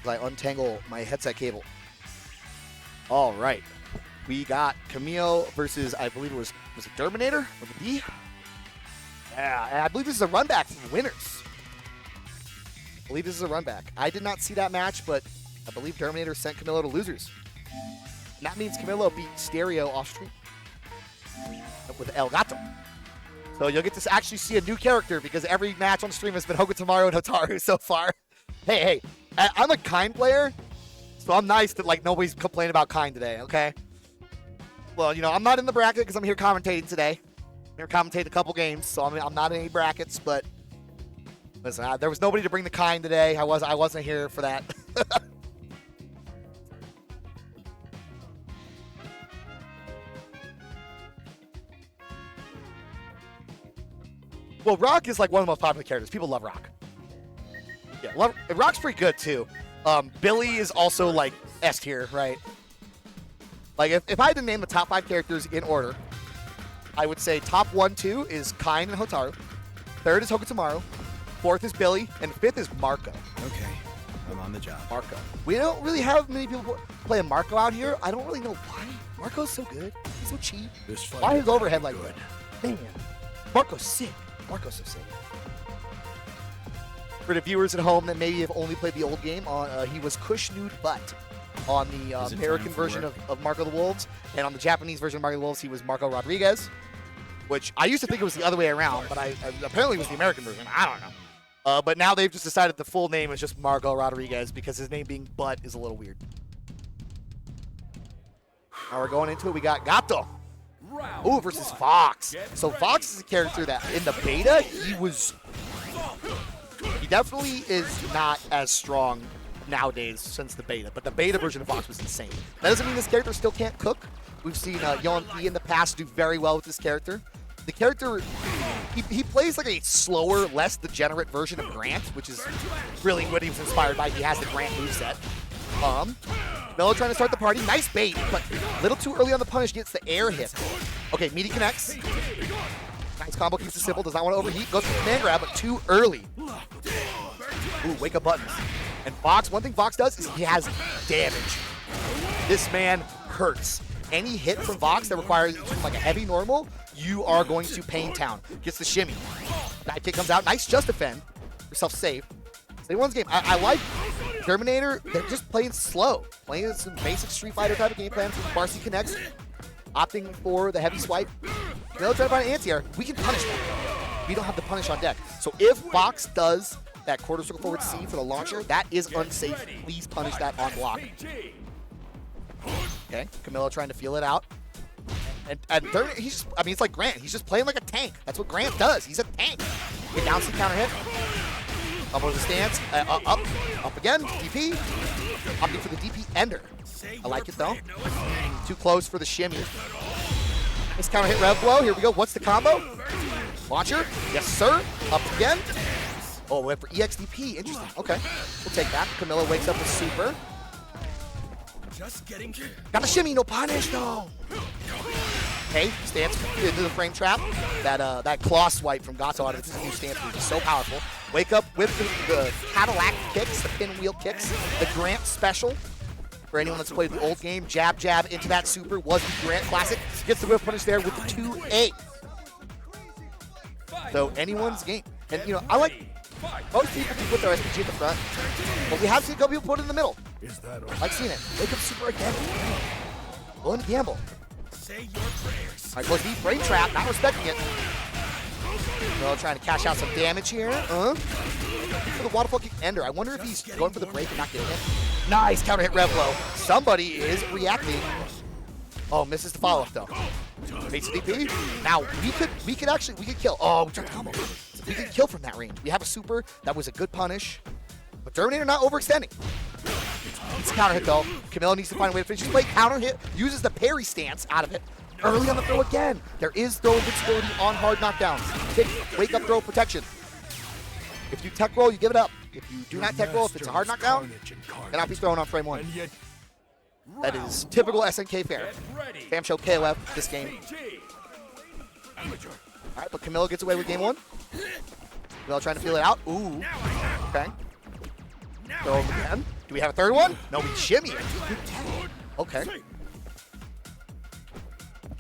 I untangle my headset cable. All right. We got Camille versus, I believe was it Terminator with a D? Yeah, and I believe this is a run back for the winners. I believe this is a run back. I did not see that match, but I believe Terminator sent Camilo to losers. And that means Camilo beat Stereo off stream with El Gato. So you'll get to actually see a new character because every match on stream has been Hokuto Maru and Hotaru so far. Hey, I'm a kind player, so I'm nice that like nobody's complaining about kind today, okay? Well, you know, I'm not in the bracket because I'm here commentating today. I'm here commentating a couple games, so I'm not in any brackets, but listen, there was nobody to bring the kind today. I wasn't here for that. Well, Rock is like one of the most popular characters. People love Rock. Yeah, Rock's pretty good too. Billy is also like S tier, right? Like if I had to name the top 5 characters in order, I would say top 1, 2 is Kain and Hotaru. 3rd is Hokuto Maru. 4th is Billy, and 5th is Marco.
Okay, I'm on the job.
Marco. We don't really have many people playing Marco out here. I don't really know why. Marco's so good. He's so cheap. Why his overhead like that? Man, Marco's sick. Marco's so sick. For the viewers at home that maybe have only played the old game, he was Kush Nude Butt on the American version of Marco the Wolves, and on the Japanese version of Marco the Wolves, he was Marco Rodriguez, which I used to think it was the other way around, but apparently it was the American version. I don't know. But now they've just decided the full name is just Marco Rodriguez because his name being Butt is a little weird. Now we're going into it. We got Gato. Ooh, versus Fox. So Fox is a character that in the beta, he definitely is not as strong nowadays since the beta, but the beta version of Fox was insane. That doesn't mean this character still can't cook. We've seen Yon P in the past do very well with this character. The character, he plays like a slower, less degenerate version of Grant, which is really what he was inspired by. He has the Grant moveset. Melo trying to start the party. Nice bait, but a little too early on the punish. Gets the air hit. Okay, meaty connects. Nice combo, keeps it simple. Does not want to overheat. Goes for the command grab, but too early. Ooh, wake up buttons. And Fox, one thing Fox does is he has damage. This man hurts. Any hit from Fox that requires like a heavy normal, you are going to Pain Town. Gets the shimmy. That kick comes out. Nice just defend. Yourself safe. They won this game. I like Terminator. They're just playing slow. Playing some basic Street Fighter type of game plan from Varsity Connects. Opting for the heavy swipe. They'll try to find an anti-air. We can punish that. We don't have the punish on deck. So if Fox does that quarter circle forward C for the launcher, that is unsafe. Please punish that on block. Okay, Camilo trying to feel it out. And he's just, I mean, it's like Grant. He's just playing like a tank. That's what Grant does. He's a tank. Get down some counter hit. Up over the stance. Up again. DP. Opting for the DP ender. I like it though. Too close for the shimmy. Nice counter hit rev blow. Here we go. What's the combo? Launcher. Yes, sir. Up again. Oh, we went for EXDP. Interesting. Okay. We'll take that. Camilo wakes up with super. Got a shimmy. No punish. No. Okay. Stance into the frame trap. That claw swipe from Gato out of this new stance is so powerful. Wake up with the Cadillac kicks, the pinwheel kicks, the Grant special. For anyone that's played the old game, jab, jab into that super was the Grant classic. Gets the whip punish there with the 2-8. So anyone's game. And you know, I like most people can put their SPG at the front, but we have seen a couple people put it in the middle. I like seeing it. Wake up super again. Willing to gamble. All right, close deep frame trap, not respecting it. Well, trying to cash out some damage here. For the waterfall kick ender. I wonder if he's going for the break and not getting it. Nice counter hit rev blow. Somebody is reacting. Oh, misses the follow up though. Face DP. Now we could kill. Oh, we tried to combo. We could kill from that range. We have a super. That was a good punish. But Terminator not overextending. It's a counter hit though. Camilo needs to find a way to finish his play. Counter hit. Uses the parry stance out of it. Early on the throw again. There is throw invincibility on hard knockdowns. Take wake up throw protection. If you tech roll, you give it up. If you do not tech roll, if it's a hard knockdown, cannot be thrown on frame 1. That is typical SNK fare. Fam show KOF this game. Alright, but Camilo gets away with game 1. Camilo trying to feel it out. Ooh. Okay. Throw him again. Do we have a third one? No, we shimmy. Okay.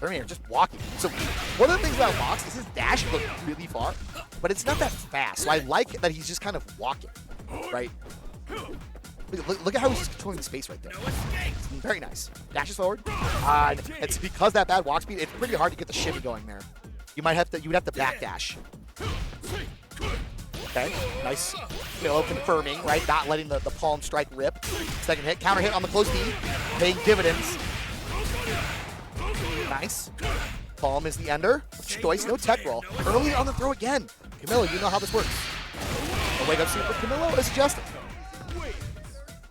Terminator just walking. So one of the things about Vox is his dash goes really far, but it's not that fast. So I like that he's just kind of walking, right? Look at how he's just controlling the space right there. Very nice. Dashes forward. It's because that bad walk speed, it's pretty hard to get the shimmy going there. You would have to backdash. Okay, nice. Camillo confirming, right? Not letting the palm strike rip. Second hit, counter hit on the close D, paying dividends. Nice. Palm is the ender. Choice, no tech roll. Early on the throw again. Camillo, you know how this works. A wake up scene for Camillo is adjusted.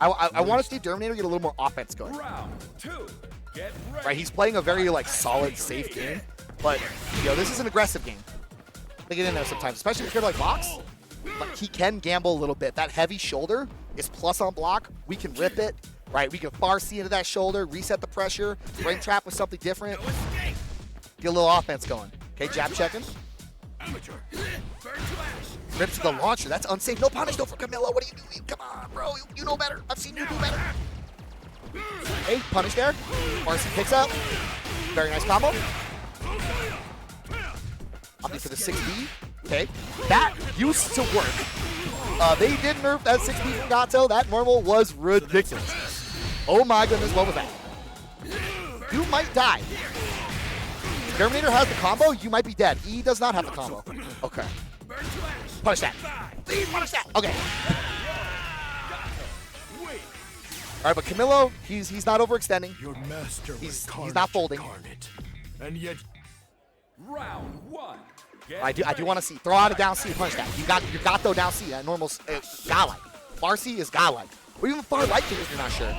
I want to see Terminator get a little more offense going. Right, he's playing a very like solid, safe game, but this is an aggressive game. They get in there sometimes, especially if you're like Vox. Like he can gamble a little bit. That heavy shoulder is plus on block. We can rip it, right? We can far see into that shoulder, reset the pressure, brain trap with something different. Get a little offense going. Okay, jab checking. Rips to the launcher. That's unsafe. No punish though for Camillo. What are you doing? Come on, bro. You know better. I've seen you do better. Hey, punish there. RC picks up. Very nice combo. Opting for the 6B. Okay. That used to work. They did nerf that 6B from Gato. That normal was ridiculous. Oh my goodness, what was that? You might die. Terminator has the combo, you might be dead. He does not have the combo. Okay. Punish that. Please punish that. Okay. All right, but Camillo, he's not overextending.
Your master
He's not folding.
And yet,
Round one.
I do want to see. Throw out a down C, punish that. You got your Gato down C. That normal godlike. Far C is godlike. Or even far light kick if you're not sure.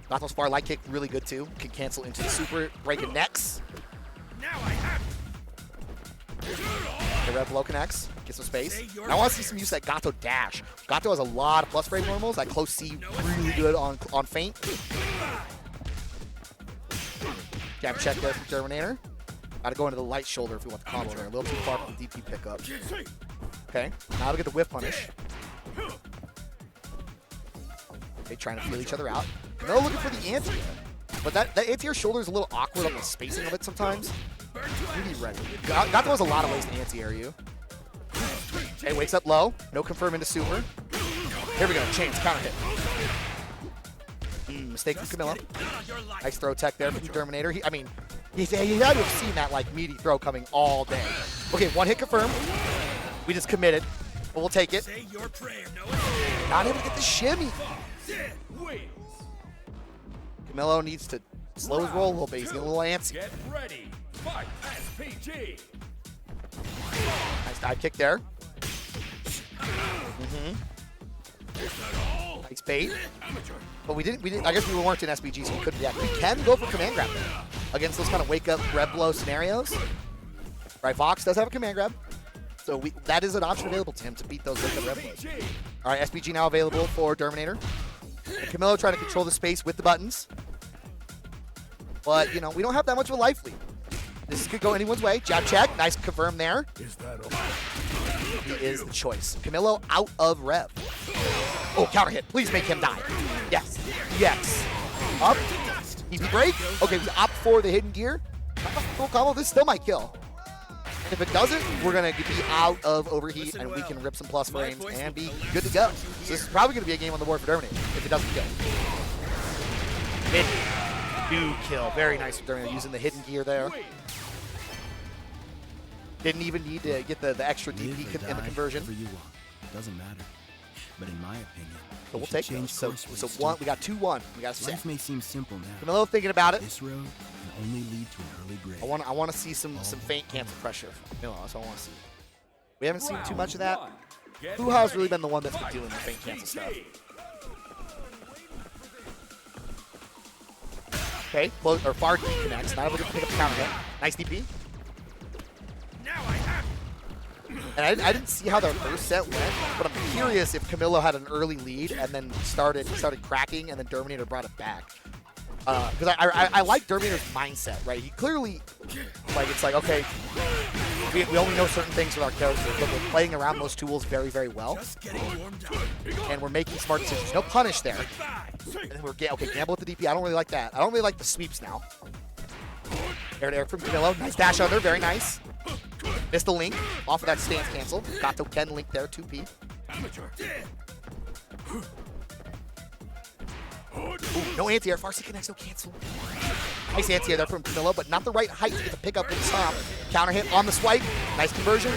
Gato's far light kick really good too. Can cancel into the super, breaking necks. The red blow connects. Get some space. I want to see some use of that Gato dash. Gato has a lot of plus frame normals. That close C really good on feint. Jab check there from Terminator. Gotta go into the light shoulder if we want the combo there. A little too far from the DP pickup. Okay, now we get the whip punish. Okay, trying to feel each other out. No, looking for the anti-air. But that anti-air shoulder is a little awkward on the spacing of it sometimes. Really ready. Gato has a lot of ways to anti-air you. Okay, wakes up low. No confirm into super. Here we go. Chains, counter hit. Mistake from Camillo. Nice throw tech there from Terminator. He had to have seen that like meaty throw coming all day. Okay, one hit confirmed. We just committed, but we'll take it. Not able to get the shimmy. Camillo needs to slow his roll a little bit. He's getting a little antsy.
Get ready. Fight SPG.
Nice dive kick there. Nice bait. But we didn't. I guess we weren't in SPG, so we couldn't react. We can go for command grab there against those kind of wake up red blow scenarios. Right, Vox does have a command grab, so that is an option available to him to beat those wake up red blows. All right, SPG now available for Terminator. And Camillo trying to control the space with the buttons, but we don't have that much of a life lead. This could go anyone's way. Jab check, nice confirm there.
is that all?
He is the choice. Camillo out of rev. Oh, counter hit. Please make him die. Yes. Yes. Up. Easy break. Okay, we opt for the hidden gear. Full combo. This still might kill. And if it doesn't, we're going to be out of overheat, and we can rip some plus frames and be good to go. So this is probably going to be a game on the board for Terminator if it doesn't kill. Mid do kill. Very nice for Terminator using the hidden gear there. Didn't even need to get the extra DP in the conversion.
You want. It doesn't matter. But in my opinion,
So we'll take those. So one, we got 2-1. We got 6.
Life may seem simple now.
Camillo thinking about it.
This road can only lead to an early grave.
I want to see some feint cancel pressure from Camillo. That's all I want to see. We haven't seen too much of that. Fuha's really been the one that's been doing the feint cancel stuff. Okay, close or far D connects. Not able to pick up the counter hit. Nice DP. And I didn't see how the first set went, but I'm curious if Camillo had an early lead and then started cracking, and then Terminator brought it back. Because I like Terminator's mindset, right? He clearly, it's like, okay, we only know certain things with our characters, but we're playing around those tools very, very well. And we're making smart decisions. No punish there. And then we're okay, gamble with the DP. I don't really like that. I don't really like the sweeps now. Air to air from Camillo. Nice dash under, very nice. Missed the link off of that stance cancel. Gato Ken link there, 2P. Ooh, no anti-air. Farsi connects, no cancel. Nice anti-air there from Camillo, but not the right height to get the pickup with the stomp. Counter hit on the swipe. Nice conversion.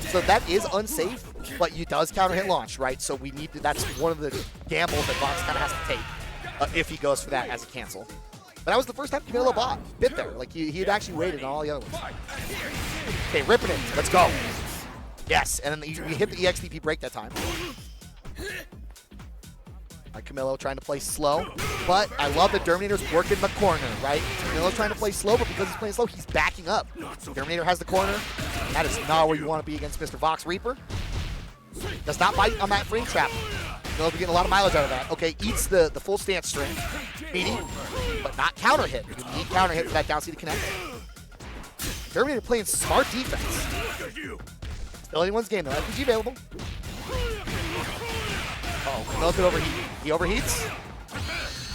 So that is unsafe, but you does counter hit launch, right? So we need to, that's one of the gambles that Vox kind of has to take if he goes for that as a cancel. But that was the first time Camillo bit there. Like he had actually waited on all the other ones. Okay, ripping it. Let's go. Yes, and then we hit the EXDP break that time. Camillo trying to play slow, but I love that Terminator's working the corner, right? Camillo's trying to play slow, but because he's playing slow, he's backing up. Terminator has the corner. That is not where you want to be against Mr. Vox Reaper. Does not bite on that frame trap. Camillo's getting a lot of mileage out of that. Okay, eats the full stance string. Meaty, but not counter hit. You need counter hit for that down C to connect. Terminator playing smart defense. Still anyone's game though. RPG available. Oh, Camillo could overheat. He overheats.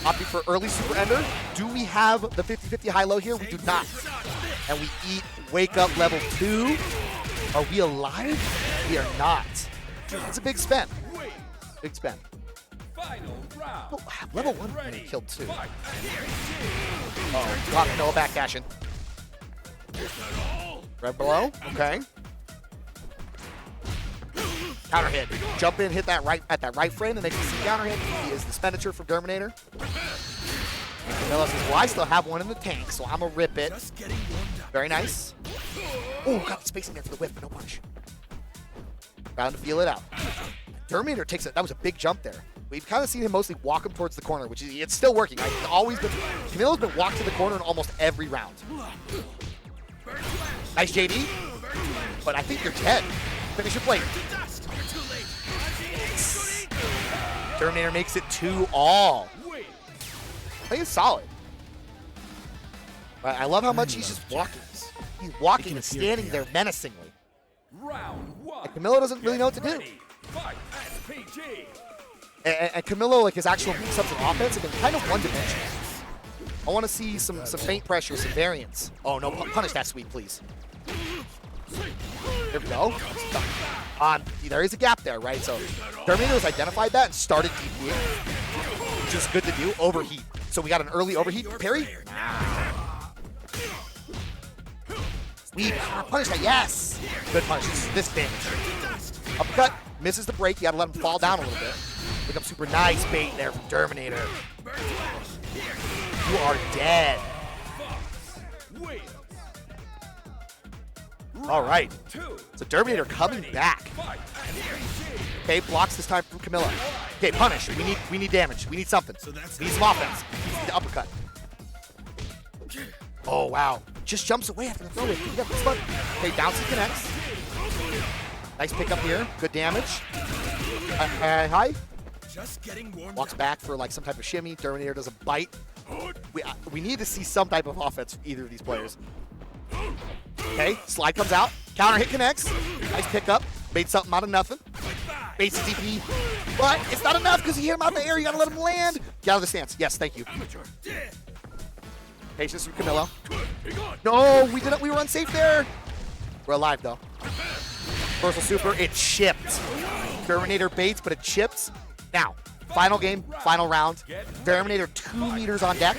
Opting for early super ender. Do we have the 50-50 high-low here? We do not. And we eat wake up level 2. Are we alive? We are not. It's a big spend. Big spend. Oh, level 1 and he killed 2. Oh, got Camillo back dashing. Red below. Okay. Counter hit. Jump in, hit that right at that right frame, and they can see counter hit. He is the expenditure from Terminator. And Camillo says, well, I still have one in the tank, so I'm going to rip it. Very nice. Oh, got the spacing there for the whip, but no punish. Bound to feel it out. Terminator takes it. That was a big jump there. We've kind of seen him mostly walk him towards the corner, which is, it's still working. It's always been, Camillo's been walked to the corner in almost every round. Nice JD. But I think you're dead. Finish your plate. Terminator makes it 2-all. I think it's solid. I love how much he's just walking. He's walking and standing there menacingly. Like Camillo doesn't really know what to do. And Camillo, like his actual mix-ups in offense have been kind of one-dimensional. I want to see some faint pressure, some variance. Oh no, punish that sweep, please. There we go. There is a gap there, right? So Terminator has identified that and started DPing, which is good to do. Overheat. So we got an early overheat parry. Sweep. Punish that. Yes. Good punish. This damage. Uppercut. Misses the break. You got to let him fall down a little bit. Pick up super nice bait there from Terminator. You are dead. All right. So Terminator coming back. Okay, blocks this time from Camillo. Okay, punish. We need damage. We need something. We need some offense. We need the uppercut. Oh wow. Just jumps away after the throw in. Okay, down C connects. Nice pickup here. Good damage. High. Walks back for like some type of shimmy. Terminator does a bite. We need to see some type of offense from either of these players. Okay, slide comes out. Counter hit connects. Nice pickup. Made something out of nothing. Baits DP. But it's not enough because you hit him out in the air. You gotta let him land. Get out of the stance. Yes, thank you. Patience from Camillo. No, we were unsafe there. We're alive though. Reversal super, it chipped. Terminator baits, but it chips. Now, final game, final round. Terminator 2 meters on deck.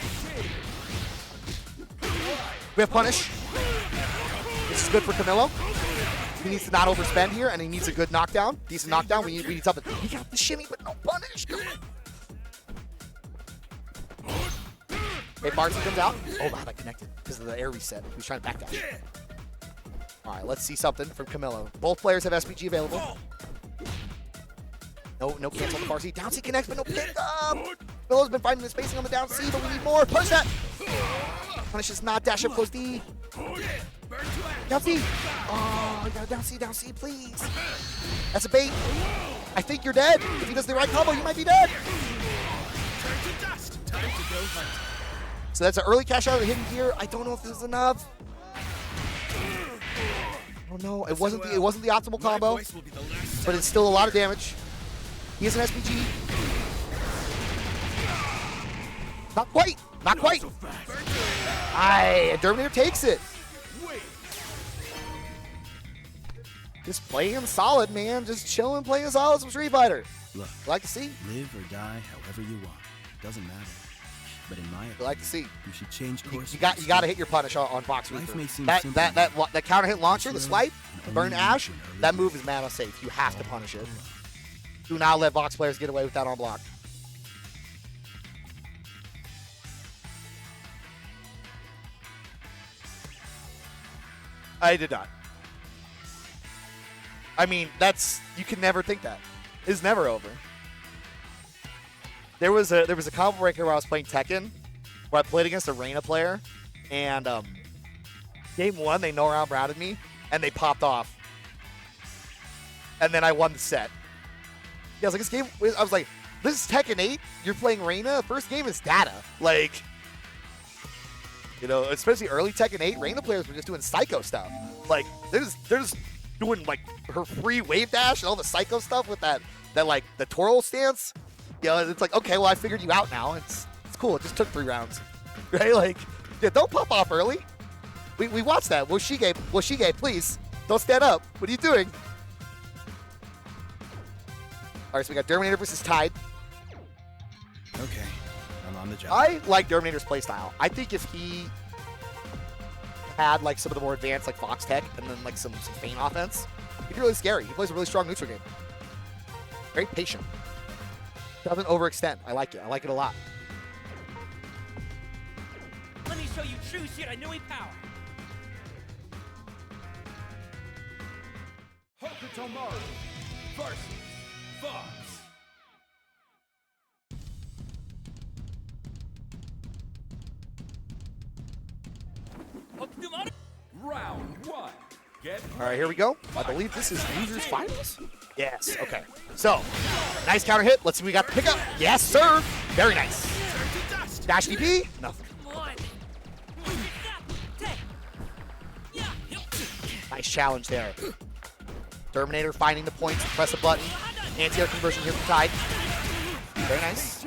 We have punish. This is good for Camillo. He needs to not overspend here, and he needs a good knockdown. Decent knockdown. We need something. He got the shimmy, but no punish. Come on. Okay, Barton comes out. Oh, wow, that connected because of the air reset. He was trying to backdash. All right, let's see something from Camillo. Both players have SPG available. No cancel on the far C. Down C connects, but no pick up. Camillo's been finding the spacing on the down C, but we need more. Punch that. Punish is not dash up close D. Down C. Oh, down C, please. That's a bait. I think you're dead. If he does the right combo, you might be dead. So that's an early cash out of the hidden gear. I don't know if this is enough. Oh no, it wasn't the optimal combo, but it's still a lot of damage. He has an SPG. Not quite. Not quite. And Terminator takes it. Just playing solid, man. Just chilling, playing solid some Street Fighter.
Look,
Like to see.
live or die however you want. Doesn't matter. But in my opinion,
Like to see.
you should change course.
You got to hit your punish on Fox
Life
Reaper.
may seem
That
simple,
that counter hit launcher, the swipe,
and
burn
only
Ash.
leads to an early
That move
grave.
is mana safe. You have to punish it. Do not let Vox players get away with that on block. I did not. I mean, you can never think that. It's never over. There was a combo breaker where I was playing Tekken, where I played against a Reina player, and game 1 they no round routed me, and they popped off, and then I won the set. Yeah, I was like, this game. I was like, this is Tekken 8. You're playing Reina. First game is data. Like, you know, especially early Tekken 8, Reina players were just doing psycho stuff. Like, they're just doing like her free wave dash and all the psycho stuff with that like the twirl stance. You know, it's like, okay, well, I figured you out now. It's cool. It just took 3 rounds, right? Like, yeah, don't pop off early. We watched that. Woshige, please don't stand up. What are you doing? All right, so we got Terminator versus Tide.
Okay, I'm on the job.
I like Terminator's playstyle. I think if he had like some of the more advanced like Fox Tech and then like some feint offense, he'd be really scary. He plays a really strong neutral game. Very patient. Doesn't overextend. I like it. I like it a lot.
Let me show you true Shiranui power.
Hokutomaru versus Fox.
Hokutomaru.
Round 1. Get
All right, here we go. I believe this is losers finals. Yes. Okay. So, nice counter hit. Let's see. We got the pickup. Yes, sir. Very nice. Dash DP. Nothing.
Come on.
Nice challenge there. Terminator finding the points. Press a button. Anti-air conversion here for Tide. Very nice.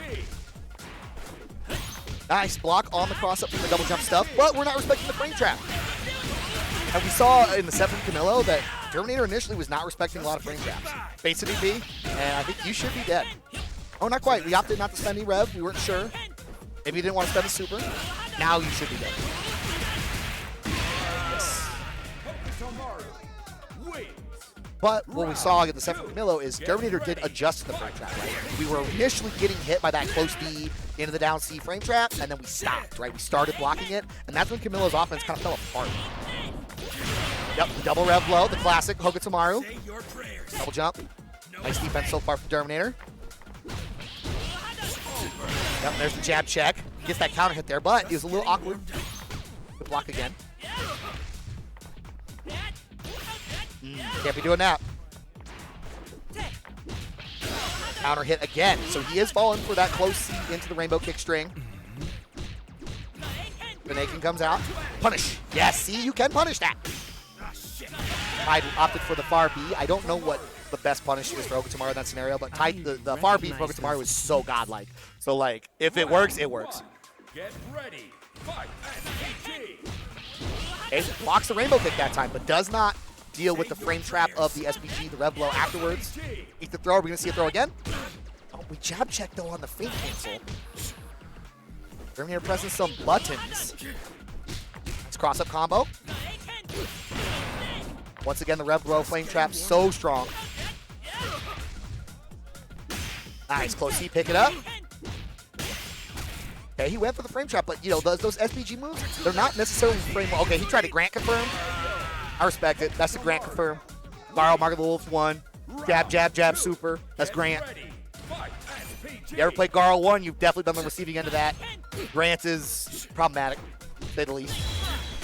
Nice block on the cross-up from the double jump stuff, but we're not respecting the frame trap. And we saw in the set from Camillo that Terminator initially was not respecting a lot of frame traps. Base of DP, and I think you should be dead. Oh, not quite. We opted not to spend any rev. We weren't sure. Maybe you didn't want to spend a super. Now you should be dead. Yes.
Hokutomaru wins.
But what we saw in the set from Camillo is Terminator did adjust to the frame trap, right? We were initially getting hit by that close D into the down C frame trap, and then we stopped, right? We started blocking it, and that's when Camillo's offense kind of fell apart. Yep, double rev low, the classic Hokutomaru. Double jump. Nice defense so far from Terminator. Yep, there's the jab check. Gets that counter hit there, but he was a little awkward. Good block again. Can't be doing that. Counter hit again. So he is falling for that close C into the rainbow kick string. Benakin comes out. Punish. Yes, see, you can punish that. Tide opted for the far B. I don't know what the best punish is for Hokutomaru in that scenario, but Tide, the far B for Hokutomaru is so godlike. So, like, if it works, it works.
Get ready. Fight SPG.
Okay, blocks the rainbow kick that time, but does not deal with the frame trap of the SPG, the rev blow afterwards. Eat the throw. Are we going to see a throw again? Oh, we jab checked, though, on the feint cancel. Terminator pressing some buttons. Nice cross-up combo. Once again, the rev blow flame trap so strong. Nice, close C, pick it up. Okay, he went for the frame trap, but, you know, those SPG moves, they're not necessarily frame. Okay, he tried to Grant confirm. I respect it. That's the Grant confirm. Borrow Mark of the Wolf 1. Jab, jab, jab, super. That's Grant. You ever played Garl 1, you've definitely been on the receiving end of that. Grant is problematic, to say the least.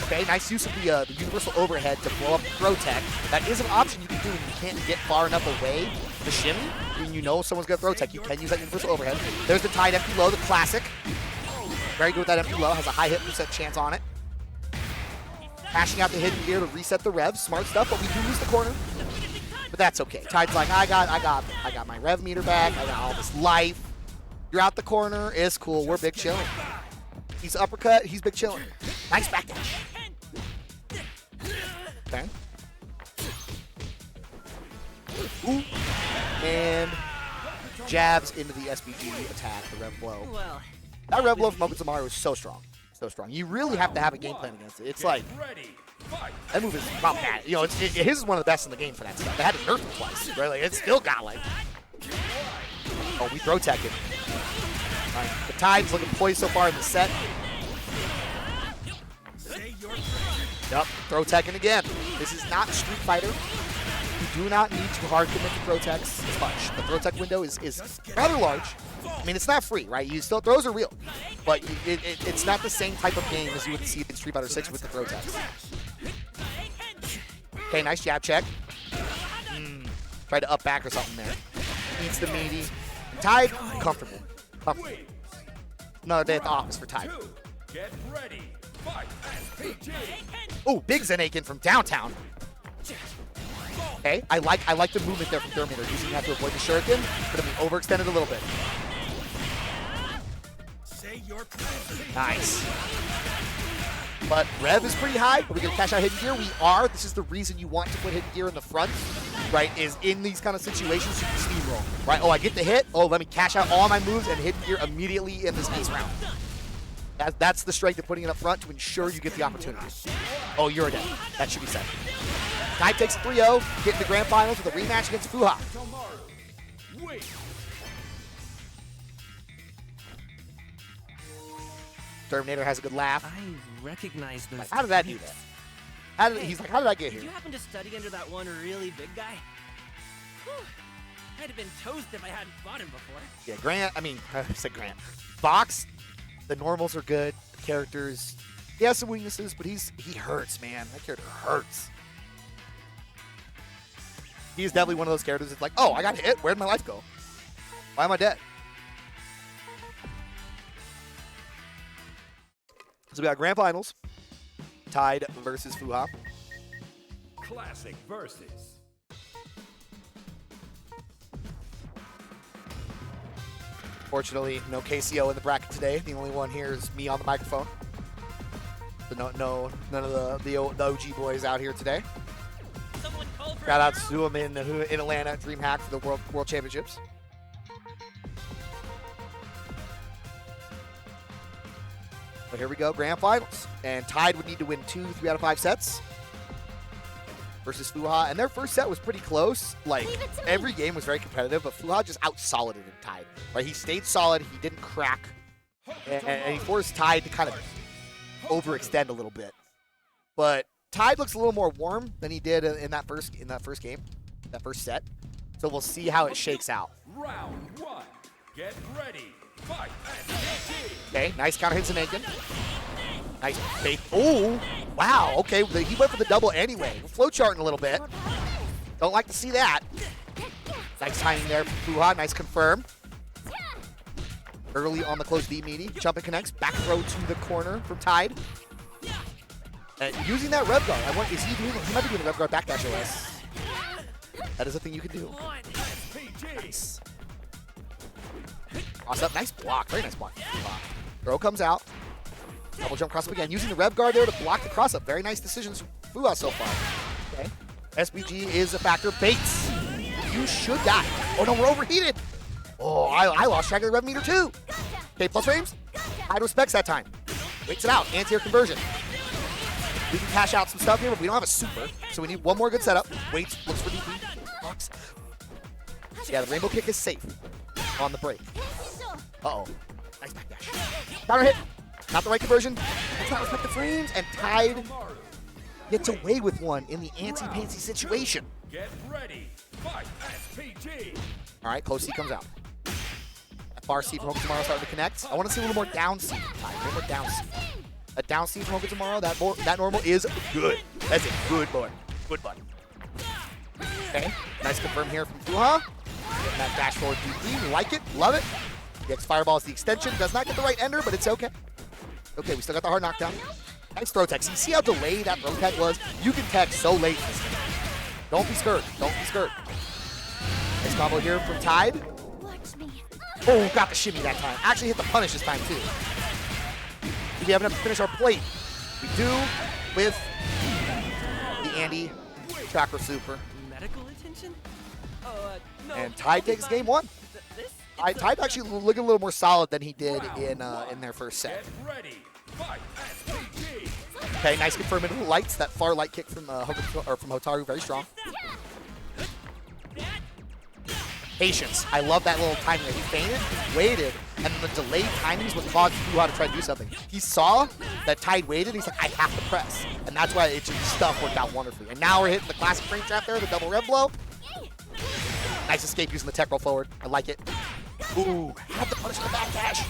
Okay, nice use of the universal overhead to blow up the throw tech. That is an option you can do when you can't get far enough away to shimmy, and you know someone's going to throw tech. You can use that universal overhead. There's the Tide empty low, the classic. Very good with that empty low. Has a high hit % chance on it. Cashing out the hidden gear to reset the rev. Smart stuff, but we do lose the corner. But that's okay. Tide's like, I got my rev meter back. I got all this life. You're out the corner. It's cool. We're big chilling. He's uppercut. He's big chilling. Nice backdash. Okay. Ooh. And jabs into the SBG attack, the rev blow.
Well,
That rev blow from Okutamaru is so strong. So strong. You really have to have a game plan against it. It's like, that move is about bad. You know, his is one of the best in the game for that stuff. They had to nerf it twice, right? Like, it's still got like, oh, we throw tech it. All right, the Tide's looking poised so far in the set. Yep, throw teching again. This is not Street Fighter. You do not need to hard commit to throw techs as much. The throw tech window is rather large. I mean, it's not free, right? You still, throws are real, but it's not the same type of game as you would see in Street Fighter 6 with the throw techs. Okay, nice jab check. Tried to up back or something there. Eats the meaty. Tide, comfortable. Comfortable. Another day at the office for Tide.
Get ready. Fight.
Oh, big Zenaken from downtown. Okay, I like the movement there from Therminator, using that to avoid the shuriken, but then we overextended a little bit. Nice. But rev is pretty high. Are we gonna cash out hidden gear? We are. This is the reason you want to put hidden gear in the front, right? Is in these kind of situations you can steamroll, right? Oh, I get the hit. Oh, let me cash out all my moves and hidden gear immediately in this next round. That's the strength of putting it up front to ensure you get the opportunity. Oh, you're dead. That should be set. Tide takes 3-0, getting the grand finals with a rematch against Fuha. Terminator has a good laugh.
I recognize those.
Like, how did that do that? He's like, how did I get
Did
here?
you happen to study under that one really big guy? Whew. I'd have been toast if I hadn't fought him before.
Yeah, I said Grant. Box, the normals are good. The characters, he has some weaknesses, but he hurts, man. That character hurts. He's definitely one of those characters that's like, oh, I got hit. Where'd my life go? Why am I dead? So we got grand finals. Tide versus Fuha.
Classic versus.
Fortunately, no KCO in the bracket today. The only one here is me on the microphone. So none of the OG boys out here today.
Someone call for
Shout out
a
to them in Atlanta, DreamHack for the World Championships. But here we go, grand finals. And Tide would need to win 3 out of 5 sets versus Fuha. And their first set was pretty close. Like,
Leave it to me.
every game was very competitive, but Fuha just out-solided Tide. Right? He stayed solid, he didn't crack, and he forced Tide to kind of overextend a little bit. But Tide looks a little more warm than he did in that first game, that first set. So we'll see how it shakes out.
Round 1. Get ready. Fight.
Okay, nice counter hit Zenaken. Nice bait. Oh, wow. Okay, he went for the double anyway. Flow charting a little bit. Don't like to see that. Nice timing there from Fuha. Nice confirm. Early on the close D meaty. Jump and connects. Back throw to the corner from Tide. And using that rev guard. Is he doing it? He might be doing the rev guard backdash OS. That is a thing you can do. Nice. Cross up. Nice block. Very nice block. Throw comes out. Double jump cross up again. Using the rev guard there to block the cross up. Very nice decisions from Fuha so far. Okay. SBG is a factor. Bates. You should die. Oh no, we're overheated. Oh, I lost track of the rev meter too. Okay, plus frames. Tide respects that time. Waits it out. Anti-air conversion. We can cash out some stuff here, but we don't have a super, so we need one more good setup. Waits, looks for DP. Blocks. Yeah, the rainbow kick is safe on the break. Uh-oh. Nice backdash. Counter hit. Not the right conversion. Does not respect the frames, and Tide gets away with one in the anti-pansy situation.
Get ready. Fight. SPG.
All right, close C comes out. That bar C from Okutamaru starting to connect. I want to see a little more down C from Tide. A little more down C. A down C from Okutamaru, that normal is good. That's a good boy. Good button. Okay, nice confirm here from Fuha. Getting that dash forward DP. We like it. Love it. The X Fireball is the extension. Does not get the right ender, but it's okay. Okay, we still got the hard knockdown. Nice throw tech. See how delayed that throw tech was? You can tech so late in this game. Don't be scared. Don't be scared. Nice combo here from Tide.
Watch me.
Oh, got the shimmy that time. Actually hit the punish this time too. Do we have enough to finish our plate? We do with the Andy Tracker Super.
Medical attention? No.
And Tide takes game one.
This?
Tide actually looking a little more solid than he did in their first set.
Get ready. Fight. SPG.
Okay, nice confirm into the lights. That far light kick from Hotaru, very strong. Patience. I love that little timing. He feinted, he waited, and then the delayed timings would cause fuha to try to do something. He saw that Tide waited, he's like, I have to press. And that's why it just stuff worked out wonderfully. And now we're hitting the classic frame trap there, the double rev blow. Nice escape using the tech roll forward. I like it. Ooh, have to punish the back dash.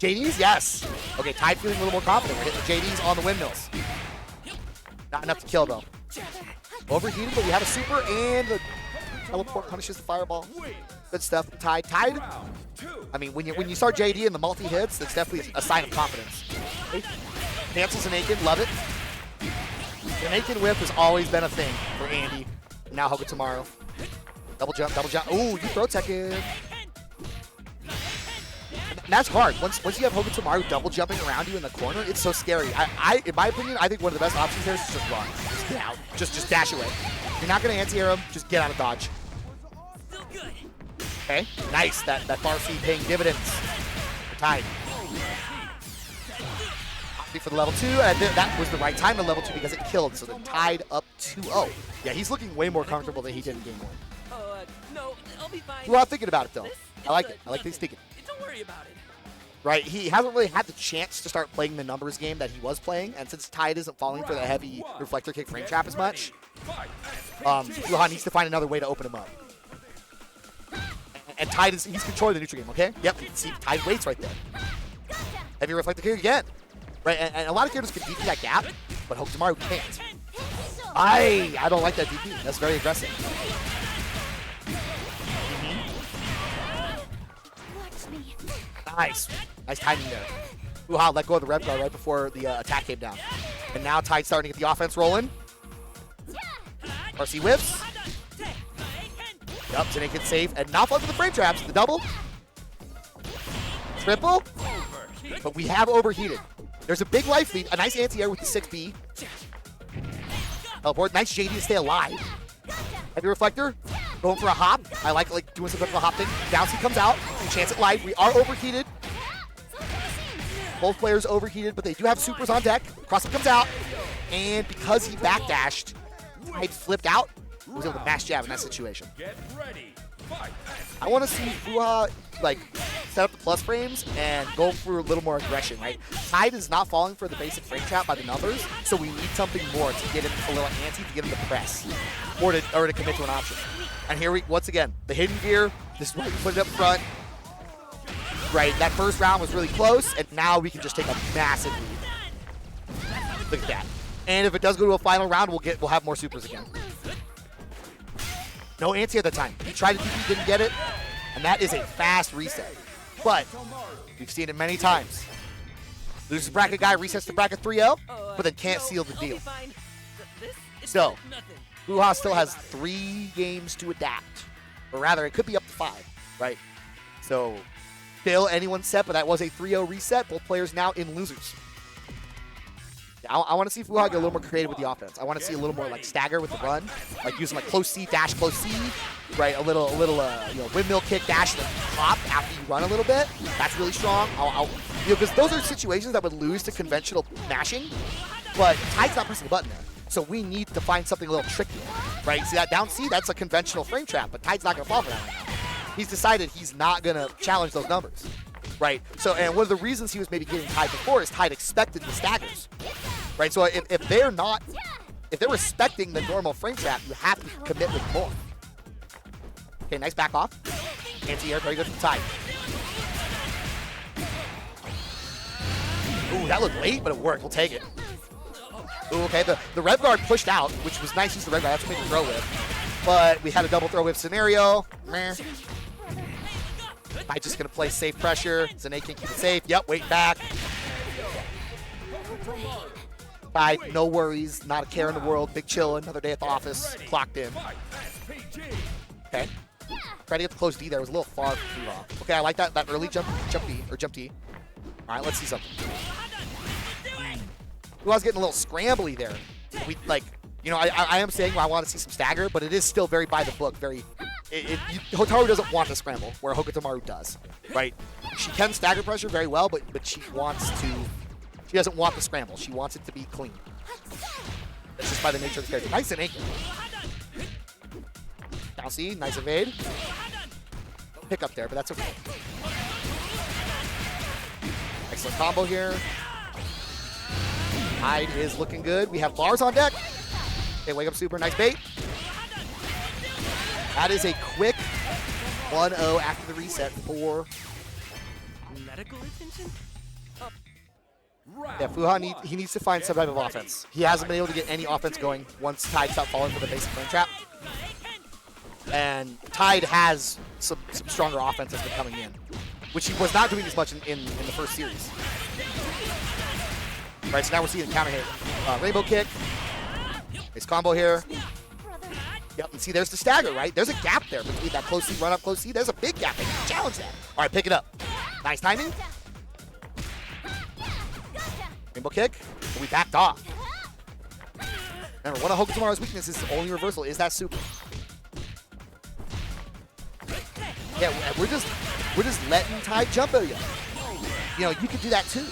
JD's, yes. Okay, Tide feeling a little more confident. We're hitting the JD's on the windmills. Not enough to kill though. Overheated, but we have a super and the teleport punishes the fireball. Good stuff. Tide. I mean, when you start JD and the multi hits, that's definitely a sign of confidence. Okay. Cancels an Aiken, love it. An Aiken whip has always been a thing for Andy. Now Hoga tomorrow. Double jump. Ooh, you throw tech in. And that's hard. Once you have Hoga Tomaru double jumping around you in the corner, it's so scary. In my opinion, I think one of the best options there is just run. Just get out. Just dash away. You're not going to anti-air him. Just get out of dodge. Okay, nice. That bar feed paying dividends. We're tied. For the level 2, and that was the right time to level 2 because it killed, so then Tied up 2-0. Yeah, he's looking way more comfortable than he did in game 1.
No, I'll be fine.
Well, I'm thinking about it though. I like it. I like that he's thinking.
Don't worry about it.
Right, he hasn't really had the chance to start playing the numbers game that he was playing, and since Tide isn't falling for the heavy reflector kick frame trap as much, fuha needs to find another way to open him up. And Tide he's controlling the neutral game, okay? Yep, see, Tide waits right there. Heavy reflector kick again. Right, and a lot of characters can DP that gap, but Hokutomaru can't. I don't like that DP. That's very aggressive. Nice. Nice timing there. Fuha let go of the rev guard right before the attack came down. And now Tide's starting to get the offense rolling. RC whips. Yup, Tanae can save and not fall for the frame traps. The double. Triple. But we have overheated. There's a big life lead. A nice anti-air with the 6B. Teleport. Nice JD to stay alive. Heavy reflector. Going for a hop. I like doing some type of a hop thing. Bouncy comes out. Chance at life. We are overheated. Both players overheated, but they do have supers on deck. Cross-up comes out. And because he backdashed, Tide flipped out. He was able to mash jab in that situation.
Get ready. Fight.
I want to see fuha set up the plus frames and go for a little more aggression, right? Tide is not falling for the basic frame trap by the numbers, so we need something more to get him a little antsy, to get him to press, or to commit to an option. And here once again, the hidden gear, this is why we put it up front. Right, that first round was really close, and now we can just take a massive lead. Look at that. And if it does go to a final round, we'll have more supers again. No anti at the time. He tried to DP, didn't get it, and that is a fast reset. But we've seen it many times. Loses bracket guy, resets to bracket 3-0, but then can't seal the deal. So, fuha still has 3 games to adapt. Or rather, it could be up to 5, right? So, still anyone's set, but that was a 3-0 reset. Both players now in losers. I want to see fuha get a little more creative with the offense. I want to see a little more stagger with the run, using close C, dash, close C, right? A little windmill kick, dash, then pop after you run a little bit. That's really strong. Because those are situations that would lose to conventional mashing, but Tide's not pressing the button there. So we need to find something a little trickier, right? See that down C? That's a conventional frame trap, but Tide's not going to fall for that right now. He's decided he's not going to challenge those numbers. Right, so and one of the reasons he was maybe getting Tide before is Tide expected the staggers, right? So if they're respecting the normal frame trap, you have to commit with more. Okay, nice back off. Anti-air, very good for Tide. Ooh, that looked late, but it worked. We'll take it. Ooh, okay, the rev guard pushed out, which was nice use the rev guard. That's what made the throw whip. But we had a double throw whip scenario. Meh. I'm just going to play safe pressure. Zane can keep it safe. Yep, wait back. Tide, no worries, not a care in the world, big chill, another day at the office, clocked in. Okay. Try to get the close D there, it was a little far from fuha. Okay, I like that early jump D, or jump D. All right, let's see something. fuha's getting a little scrambly there. We like, you know, I am saying I want to see some stagger, but it is still very by the book, very. Hotaru doesn't want to scramble, where Hokutomaru does, right? She can stagger pressure very well, but she wants to. She doesn't want the scramble. She wants it to be clean. That's just by the nature of the character. Nice and anchor. Down C, nice evade. Pick up there, but that's okay. Excellent combo here. Tide is looking good. We have bars on deck. Okay, wake up super, nice bait. That is a quick 1-0 after the reset for...
Medical attention?
Yeah, fuha he needs to find some type of offense. He hasn't been able to get any offense going once Tide stopped falling for the basic frame trap. And Tide has some stronger offense that's been coming in, which he was not doing as much in the first series. Right, so now we're seeing a counter hit. Rainbow kick. Nice combo here. Yep, and see, there's the stagger, right? There's a gap there between that close C, run up close C. There's a big gap. They can challenge that. All right, pick it up. Nice timing. Rainbow kick. But we backed off. Remember, one of Hokutomaru's weaknesses is only reversal is that super. Yeah, we're just letting Tide jump at you. You know, you can do that too.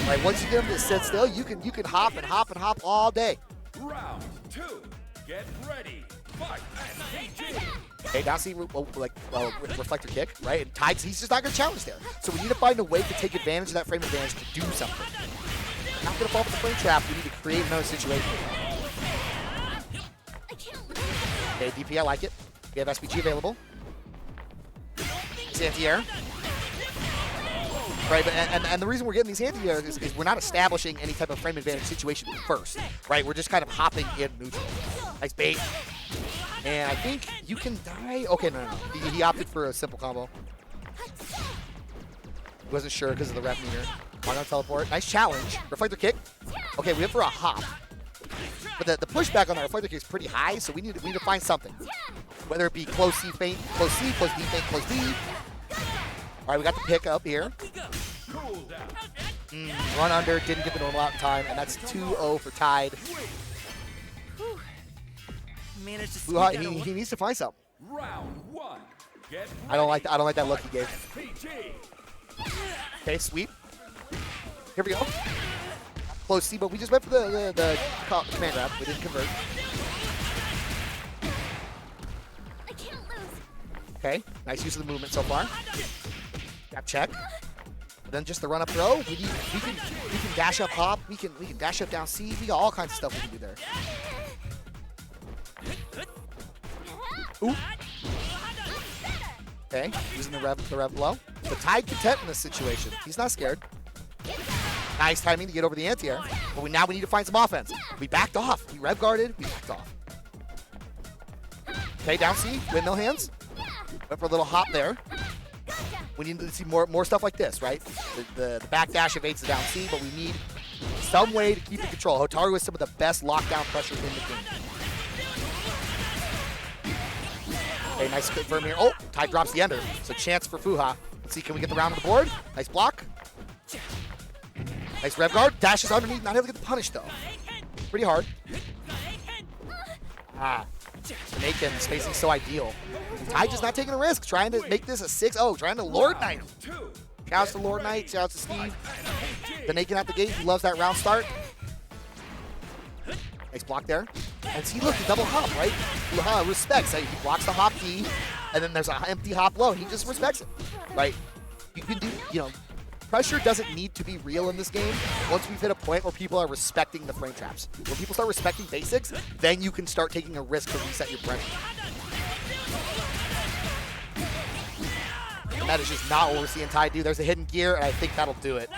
Right, once you get them to sit still, you can hop and hop and hop all day.
Round 2. Get ready. Fight.
Okay, now see, reflector kick, right? And Tide, he's just not going to challenge there. So we need to find a way to take advantage of that frame advantage to do something. Not going to fall for the frame trap. We need to create another situation. Okay, DP, I like it. We have SPG available. It's anti-air. Right, but, and the reason we're getting these anti-airs is we're not establishing any type of frame advantage situation first, right? We're just kind of hopping in neutral. Nice bait. And I think you can die. Okay, no. He opted for a simple combo. He wasn't sure because of the rep meter. Why not teleport? Nice challenge. Reflector kick. Okay, we went for a hop. But the pushback on that reflector kick is pretty high, so we need to find something. Whether it be close C feint, close C, close D feint, close D. All right, we got the pick up here. Run under, didn't get the normal out in time, and that's 2-0 for Tide. fuha, he needs to find something.
Round 1. Get ready.
I don't like that look he gave. Okay, sweep. Here we go. Close C, but we just went for the command grab. We didn't convert. Okay, nice use of the movement so far. Gap check. And then just the run up throw. We can dash up hop. We can dash up down C. We got all kinds of stuff we can do there. Ooh. Okay, using the rev blow. The Tide content in this situation. He's not scared. Nice timing to get over the anti-air. But now we need to find some offense. We backed off. We rev guarded. We backed off. Okay, down C. Windmill hands. Went for a little hop there. We need to see more stuff like this, right? The back dash evades the down C, but we need some way to keep in control. Hotaru has some of the best lockdown pressure in the game. Okay, nice confirm here. Oh, Tide drops the ender. So chance for fuha. Let's see, can we get the round on the board? Nice block. Nice rev guard. Dashes underneath. Not able to get the punish, though. Pretty hard. Naked spacing so ideal. Tide just not taking a risk. Trying to make this a 6-0. Trying to Lord Knight him. Shouts to Lord Knight. Shouts to Steve. The Naked out the gate. He loves that round start. Nice block there. And see, look, the double hop, right? Respects. He blocks the hop D, and then there's an empty hop low. He just respects it, right? You can do, pressure doesn't need to be real in this game. Once we've hit a point where people are respecting the frame traps. When people start respecting basics, then you can start taking a risk to reset your pressure. And that is just not what we're seeing Tide do. There's a hidden gear, and I think that'll do it.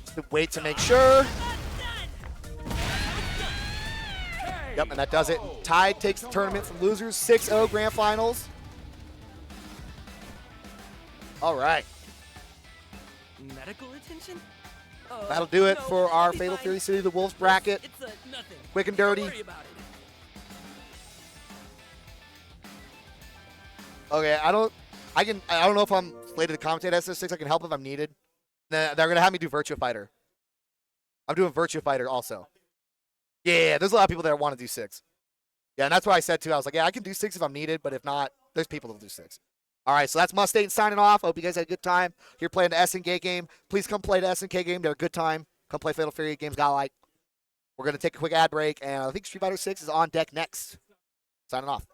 Just wait to make sure. Yep, and that does it. Tide takes the tournament from losers, 6-0 grand finals. All right.
medical attention?
That'll do it
No,
for
I'll
our
be
Fatal
fine.
Fury City of the Wolves bracket.
It's nothing.
Quick and
Don't
dirty.
worry about it.
Okay, I don't know if I'm slated to commentate SS6. I can help if I'm needed. They're gonna have me do Virtua Fighter. I'm doing Virtua Fighter also. Yeah, there's a lot of people that want to do 6. Yeah, and that's why I said too. I was like, yeah, I can do 6 if I'm needed, but if not, there's people that'll do 6. All right, so that's Mustaine signing off. I hope you guys had a good time. If you're playing the SNK game, please come play the SNK game. They're a good time. Come play Fatal Fury Games Godlike. We're gonna take a quick ad break, and I think Street Fighter 6 is on deck next. Signing off.